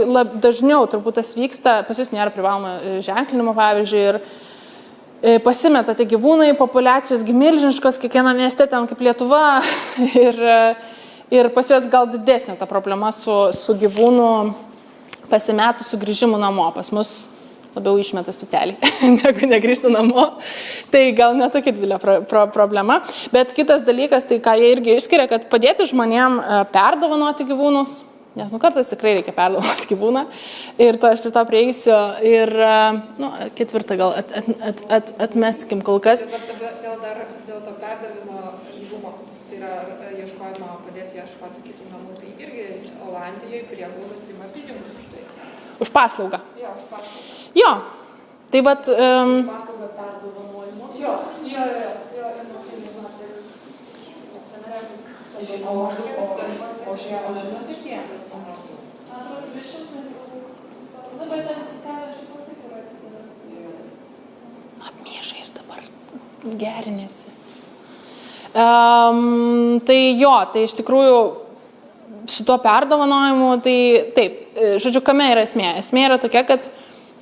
dažniau turbūt tas vyksta, pas jūs nėra privaloma ženklinimo, pavyzdžiui, ir pasimeta tie gyvūnai, populiacijos milžiniškos, kiekviena mieste ten kaip Lietuva ir pas juos gal didesnė ta problema su gyvūnų pasimetų sugrįžimu namo. Pas mus labiau išmeta specialiai, negu negrįžtų namo. Tai gal netokia didelė problema. Bet kitas dalykas, tai ką jie irgi išskiria, kad padėti žmonėm perdovanoti gyvūnus, nes kartais tikrai reikia perdovanoti gyvūną. Ir to aš prie to prieisiu. Ir ketvirtą gal atmeskim kol kas. Dėl to perdavimo gyvūno, tai yra ieškojimo, padėti ieškoti kitų namų, tai irgi Olandijoje prieglaudos ima pinigus už tai. Už paslaugą. Jo, už paslaugą. Jo, tai vat... Paslaugą perdovanojimo. Jo. O šią žinios kaip tiek? Atrodo, 200 metrų. Nu, bet ten kelias šiaip taip yra atidaras. Apmėžai ir dabar gerinėsi. Tai jo, tai iš tikrųjų su tuo perdovanojimu, tai taip, žodžiu, kame yra esmė? Esmė yra tokia, kad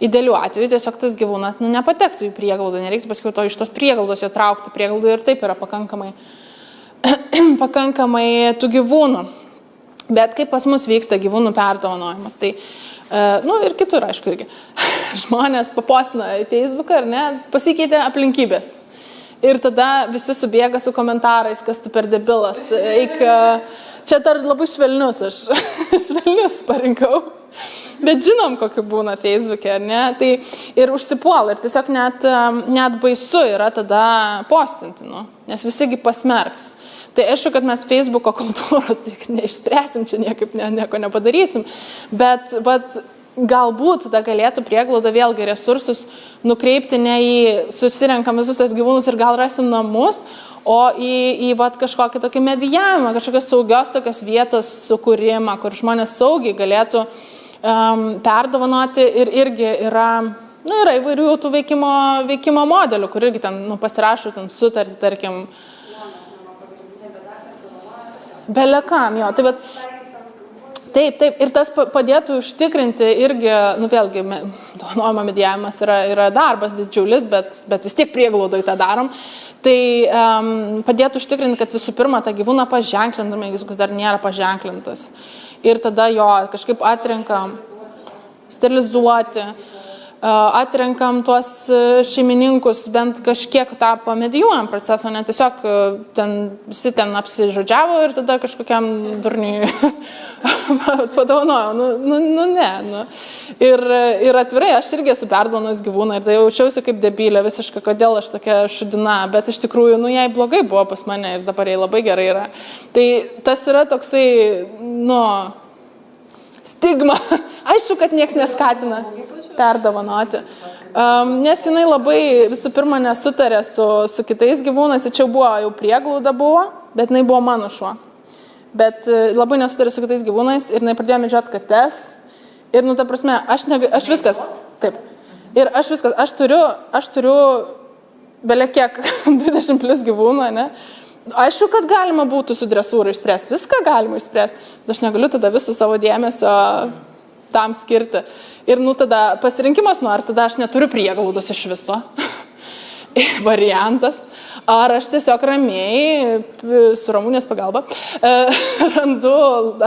idealiu atveju tiesiog tas gyvūnas nepatektų į prieglaudą, nereiktų paskui to iš tos prieglaudos jo traukti, prieglaudą ir taip yra pakankamai tų gyvūnų. Bet kaip pas mus vyksta gyvūnų perdovanojimas, tai, ir kitur, aišku, irgi. Žmonės papostina į Facebooką, ar ne, pasikeitė aplinkybės. Ir tada visi subėga su komentarais, kas tu per debilas. Čia dar labai švelnius, aš švelnius parinkau. Bet žinom, kokiu būna Facebook'e, ar ne? Tai ir užsipuola, ir tiesiog net baisu yra tada postinti, nes visigi pasmerks. Tai aišku, kad mes Facebook'o kultūros tai neišspręsim, čia nieko nepadarysim, bet galbūt tada galėtų prieglauda vėlgi resursus nukreipti ne į susirenkam visus tas gyvūnus ir gal rasim namus, o į kažkokį tokį medijavimą, kažkokios saugios tokios vietos sukūrimą, kur žmonės saugiai galėtų perdovanoti ir irgi yra įvairių tų veikimo modelių, kur irgi ten pasirašo ten sutartį, tarkim. Belekam, jo. Taip, ir tas padėtų užtikrinti irgi, vėlgi, dovanojimo medijavimas yra darbas didžiulis, bet vis tiek prieglaudoj tą darom. Tai padėtų užtikrinti, kad visų pirma tą gyvūną paženklintume, jeigu jis dar nėra paženklintas. Ir tada jo kažkaip atrenkam, sterilizuoti, atrenkam tuos šeimininkus, bent kažkiek tą pamedijuojam procesą, ne tiesiog ten visi ten apsižodžiavo ir tada kažkokiam durniui padovanojau. Ne. Ir atvirai, aš irgi esu perdovanojus gyvūną ir tai jaučiausi kaip debilė visiškai, kodėl aš tokia šudina, bet iš tikrųjų, jai blogai buvo pas mane ir dabar jai labai gerai yra. Tai tas yra toksai, stigma. Aišku, kad nieks neskatina perdovanoti. Nes jinai labai visų pirma nesutarė su kitais gyvūnais, tai čia buvo jau prieglauda buvo, bet jinai buvo mano šuo. Bet labai nesutarė su kitais gyvūnais ir jinai pradėjo medžioti kates. Ir, nu, ta prasme, aš viskas, taip. Ir aš turiu belekiek 20 plus gyvūnų, ne? Aišku, kad galima būtų su dresūra išspręsti, viską galima išspręsti, bet aš negaliu tada visą savo dėmesio tam skirti. Ir, nu, tada pasirinkimas, nu, ar tada aš neturiu prieglaudos iš viso variantas, ar aš tiesiog ramiai, su Ramūnės pagalba, randu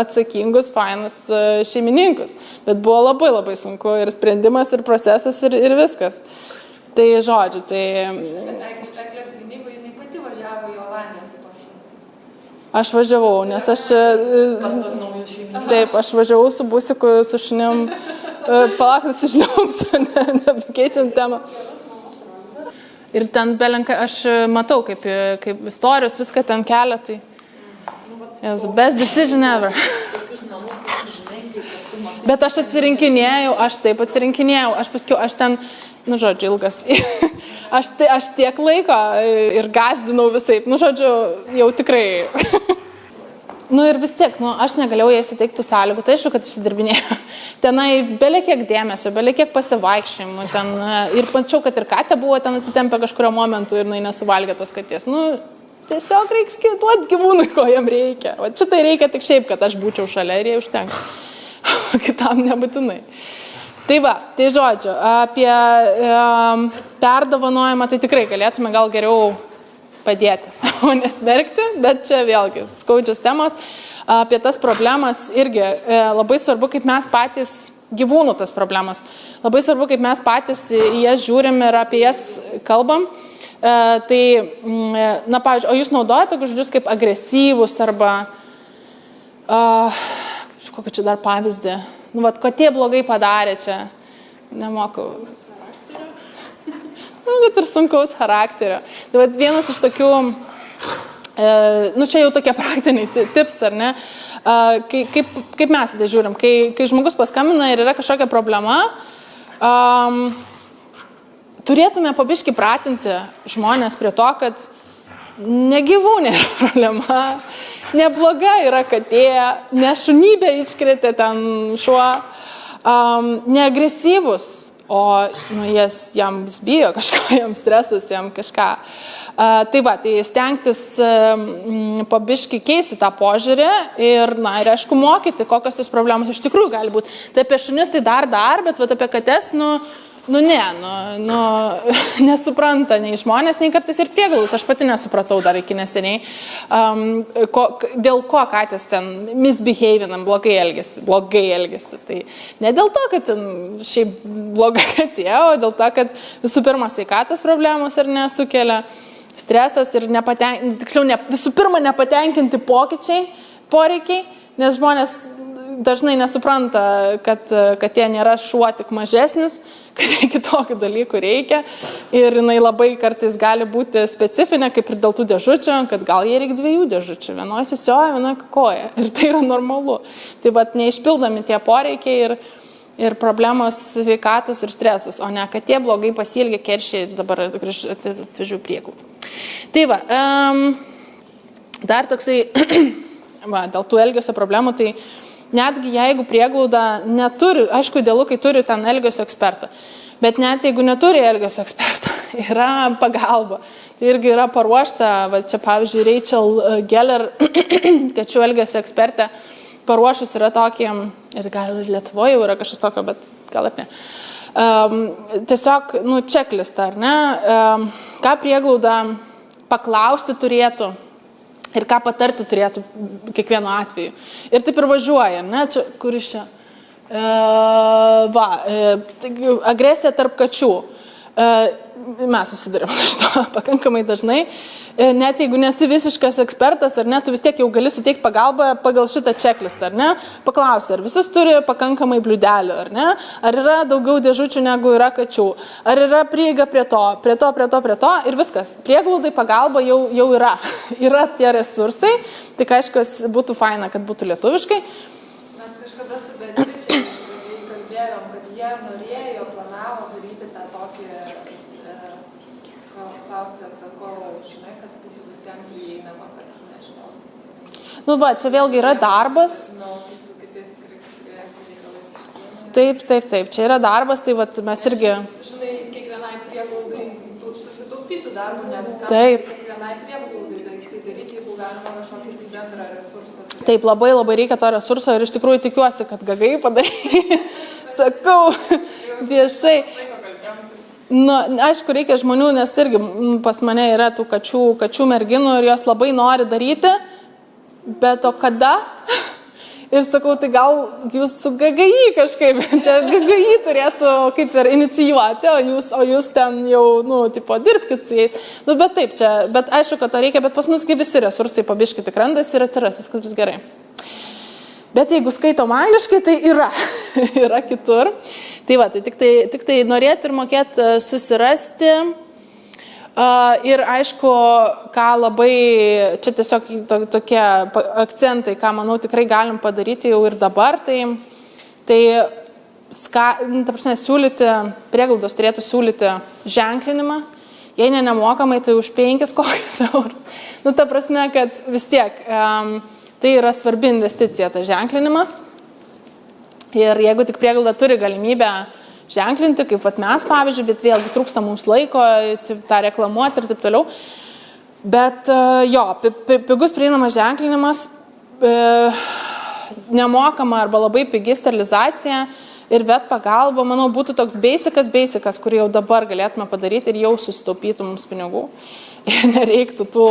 atsakingus, fainus šeimininkus. Bet buvo labai labai sunku ir sprendimas, ir procesas, ir viskas. Tai žodžiu, tai... Eglės gynybai, jinai pati važiavo į Olandiją su to šuniu. Aš važiavau, nes aš... Taip, aš važiavau su busiku, su šunim, palauk, apsižliaumsiu, nepakeičiant temą. Ir ten belenka, aš matau, kaip istorijos viską ten kelia, tai yes, best decision ever. Bet aš atsirinkinėjau, aš paskiau, aš ten, nu žodžiu, ilgas, aš tiek laiko ir gazdinau visaip, nu žodžiu, jau tikrai. Nu ir vis tiek, nu, aš negalėjau jai suteikti sąlygų, tai aišku, kad išsidirbinėjau. Tenai belekiek dėmesio, belekiek pasivaikščiojimų, ten ir pačiau, kad ir katė buvo ten atsitempę kažkurio momentu ir jinai nesuvalgė tos katės. Nu, tiesiog reikia duoti gyvūnui, ko jam reikia. O šitai reikia tik šiaip, kad aš būčiau šalia ir jie užtenka. Kitam nebūtinai. Tai va, tai žodžiu, apie perdovanojimą tai tikrai galėtume gal geriau padėti, o nesmerkti, bet čia vėlgi skaudžios temos. Apie tas problemas irgi labai svarbu, kaip mes patys gyvūnų tas problemas. Labai svarbu, kaip mes patys į jas žiūrim ir apie jas kalbam. Tai, na, pavyzdžiui, o jūs naudojate tokius žodžius kaip agresyvus arba, kokį čia dar pavyzdį, nu, vat, katė blogai padarė čia, nemoku. Bet ir sunkaus charakterio. Tai vat vienas iš tokių, nu čia jau tokie praktiniai tips, ar ne, kaip mes tai žiūrim, kai žmogus paskambina ir yra kažkokia problema, turėtume pabiškai pratinti žmonės prie to, kad ne gyvūnė yra problema, nebloga yra katė, ne šunybė iškretė ten šuo, ne agresyvus. O nu, jam bijo kažko, jam stresas, jam kažką. Tai va, tai stengtis pabiškai keisti tą požiūrį ir, na, ir aišku, mokyti, kokios tos problemos iš tikrųjų gali būti. Tai apie šunis tai dar, bet va, apie kates, nesupranta nei žmonės, nei kartais ir prieglaudos. Aš pati nesupratau dar iki neseniai, dėl ko katės ten misbehavinam, blogai elgesi. Tai ne dėl to, kad ten šiaip bloga katė, o dėl to, kad visų pirma sveikatos problemos ar nesukelia stresas ir visų pirma nepatenkinti poreikiai, nes žmonės dažnai nesupranta, kad jie nėra šuo tik mažesnis, kad kitokių dalykų reikia ir jinai labai kartais gali būti specifinė, kaip ir dėl tų dėžučių, kad gal jie reikia 2 dėžučių, vienoje susioja, vienoje kakoja ir tai yra normalu. Tai vat neišpildomi tie poreikiai ir problemos sveikatos ir stresas, o ne, kad tie blogai pasielgia keršiai ir dabar atvežiu priegų. Tai va, dar toksai, va, dėl tų elgesio problemų, tai netgi jeigu prieglauda neturi, aišku, idealu, kai turi ten elgesio ekspertą, bet net jeigu neturi elgesio ekspertą, yra pagalba. Tai irgi yra paruošta, va, čia pavyzdžiui, Rachel Geller, kačių elgesio ekspertė, paruošus yra tokį, ir gal ir Lietuvoje jau yra kažkas tokio, bet gal ir ne. Tiesiog, nu, checklistą, ar ne, ką prieglauda paklausti turėtų, ir ką patarti turėtų kiekvienu atveju. Ir taip ir važiuoja, ne? Čia, kuris čia? Agresija tarp kačių. Mes susidurėm iš to pakankamai dažnai. Net jeigu nesi visiškas ekspertas, ar ne, tu vis tiek jau gali suteikti pagalbą pagal šitą checklistą, ar ne? Paklausi, ar visus turi pakankamai bliūdelių, ar ne? Ar yra daugiau dėžučių negu yra kačių? Ar yra prieiga prie to ir viskas. Prieglaudai pagalba jau yra. Yra tie resursai, tik aišku, būtų faina, kad būtų lietuviškai. Mes kažkada su Benedikt jie norėjo, planavo daryti tą tokį, klausiu atsakau, žinai, kad būtų visiems prieinama, kad nežinau. Nu, va, čia vėlgi yra darbas. Nu, tai su kitais reikalais. Taip, čia yra darbas, tai vat, mes irgi... Žinai, kiekvienai prieglaudai susitaupytų darbų, nes kiekvienai prieglaudai tai daryti, jeigu galima kažkokį bendrą resursą. Taip, labai reikia to resurso ir iš tikrųjų tikiuosi, kad gagai padarė. Sakau, viešai. Nu, aišku, reikia žmonių, nes irgi pas mane yra tų kačių merginų ir jos labai nori daryti, bet o kada? Ir sakau, tai gal jūs su GGI kažkaip, čia GGI turėtų kaip ir inicijuoti, o jūs ten jau, tipo, dirbkit su jais. Nu, bet taip, bet aišku, kad to reikia, bet pas mus kaip visi resursai pabiški tik randas ir atsiras, viskas bus gerai. Bet jeigu skaitom angliškai, tai yra kitur. Tai va, tai tik tai norėti ir mokėti susirasti. Ir aišku, ką labai, čia tiesiog tokie akcentai, ką manau tikrai galim padaryti jau ir dabar, tai ta prasme, siūlyti, prieglaudos turėtų siūlyti ženklinimą, jei nemokamai, tai už 5 kokius eurus. Nu, ta prasme, kad vis tiek tai yra svarbi investicija, tas ženklinimas. Ir jeigu tik prieglauda turi galimybę ženklinti, kaip vat mes, pavyzdžiui, bet vėlgi trūksta mums laiko tą reklamuoti ir taip toliau. Bet jo, pigus prieinamas ženklinimas, nemokama arba labai pigi sterilizacija ir vet pagalba, manau, būtų toks basicas, kurį jau dabar galėtume padaryti ir jau susitaupytų mums pinigų. Ir nereiktų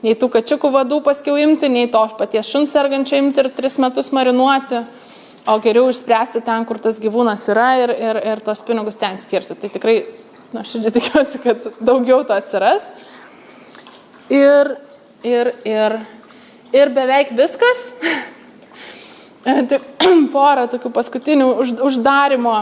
nei tų kačiukų vadų paskiau imti, nei to paties šuns sergančio imti ir 3 metus marinuoti. O geriau išspręsti ten, kur tas gyvūnas yra ir tos pinigus ten skirti. Tai tikrai, širdžiai tikiuosi, kad daugiau to atsiras. Ir beveik viskas. Tik porą tokių paskutinių uždarimo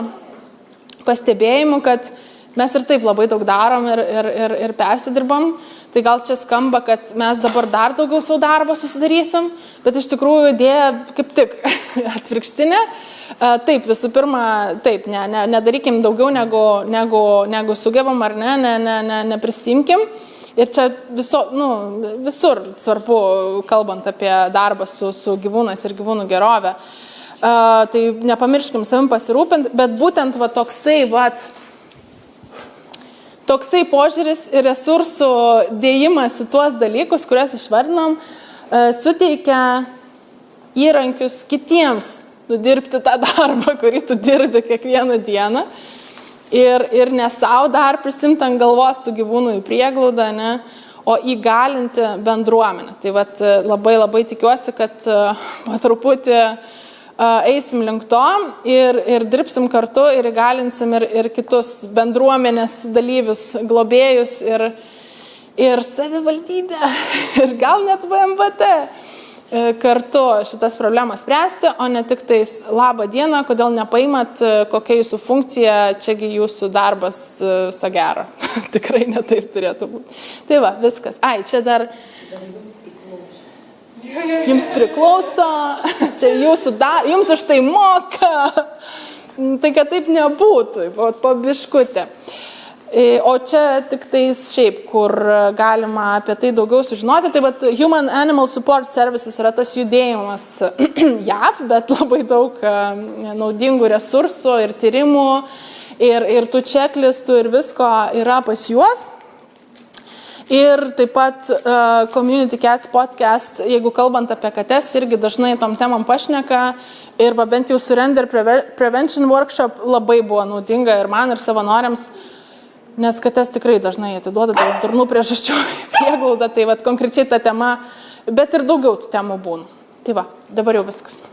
pastebėjimų, kad mes ir taip labai daug darom ir persidirbam. Tai gal čia skamba, kad mes dabar dar daugiau savo darbo susidarysim, bet iš tikrųjų idėja kaip tik atvirkštinė. Taip, visų pirma, taip, nedarykim daugiau negu sugebam ar neprisimkim. Ir čia visur svarbu, kalbant apie darbą su gyvūnais ir gyvūnų gerovę. Tai nepamirškim savim pasirūpinti, bet būtent toksai požiūris ir resursų dėjimas į tuos dalykus, kurias išvardinom, suteikia įrankius kitiems dirbti tą darbą, kurį tu dirbi kiekvieną dieną. Ir ne savo dar prisimti ant galvos tų gyvūnų į prieglaudą, o įgalinti bendruomenę. Tai labai tikiuosi, kad po truputį eisim link to ir dirbsim kartu ir įgalinsim ir kitus bendruomenės dalyvius, globėjus ir savivaldybę ir gal net VMVT kartu šitas problemas spręsti, o ne tik tais labą dieną, kodėl nepaimat, kokia jūsų funkcija, čiagi jūsų darbas sagero. Tikrai netaip turėtų būti. Tai va, viskas. Čia dar... Jums priklauso, čia jums už tai moka, tai kad taip nebūtų, po biškutę. O čia tik tais šiaip, kur galima apie tai daugiau sužinoti, tai Human Animal Support Services yra tas judėjimas JAV, bet labai daug naudingų resursų ir tyrimų ir tų checklistų ir visko yra pas juos. Ir taip pat Community Cats podcast, jeigu kalbant apie kates, irgi dažnai tom temom pašneka ir bent jau Surrender Prevention Workshop labai buvo naudinga ir man ir savanoriams, nes kates tikrai dažnai atiduoda dėl durnų priežasčių prieglaudą, tai konkrečiai ta tema, bet ir daugiau tų temų būna. Tai va, dabar jau viskas.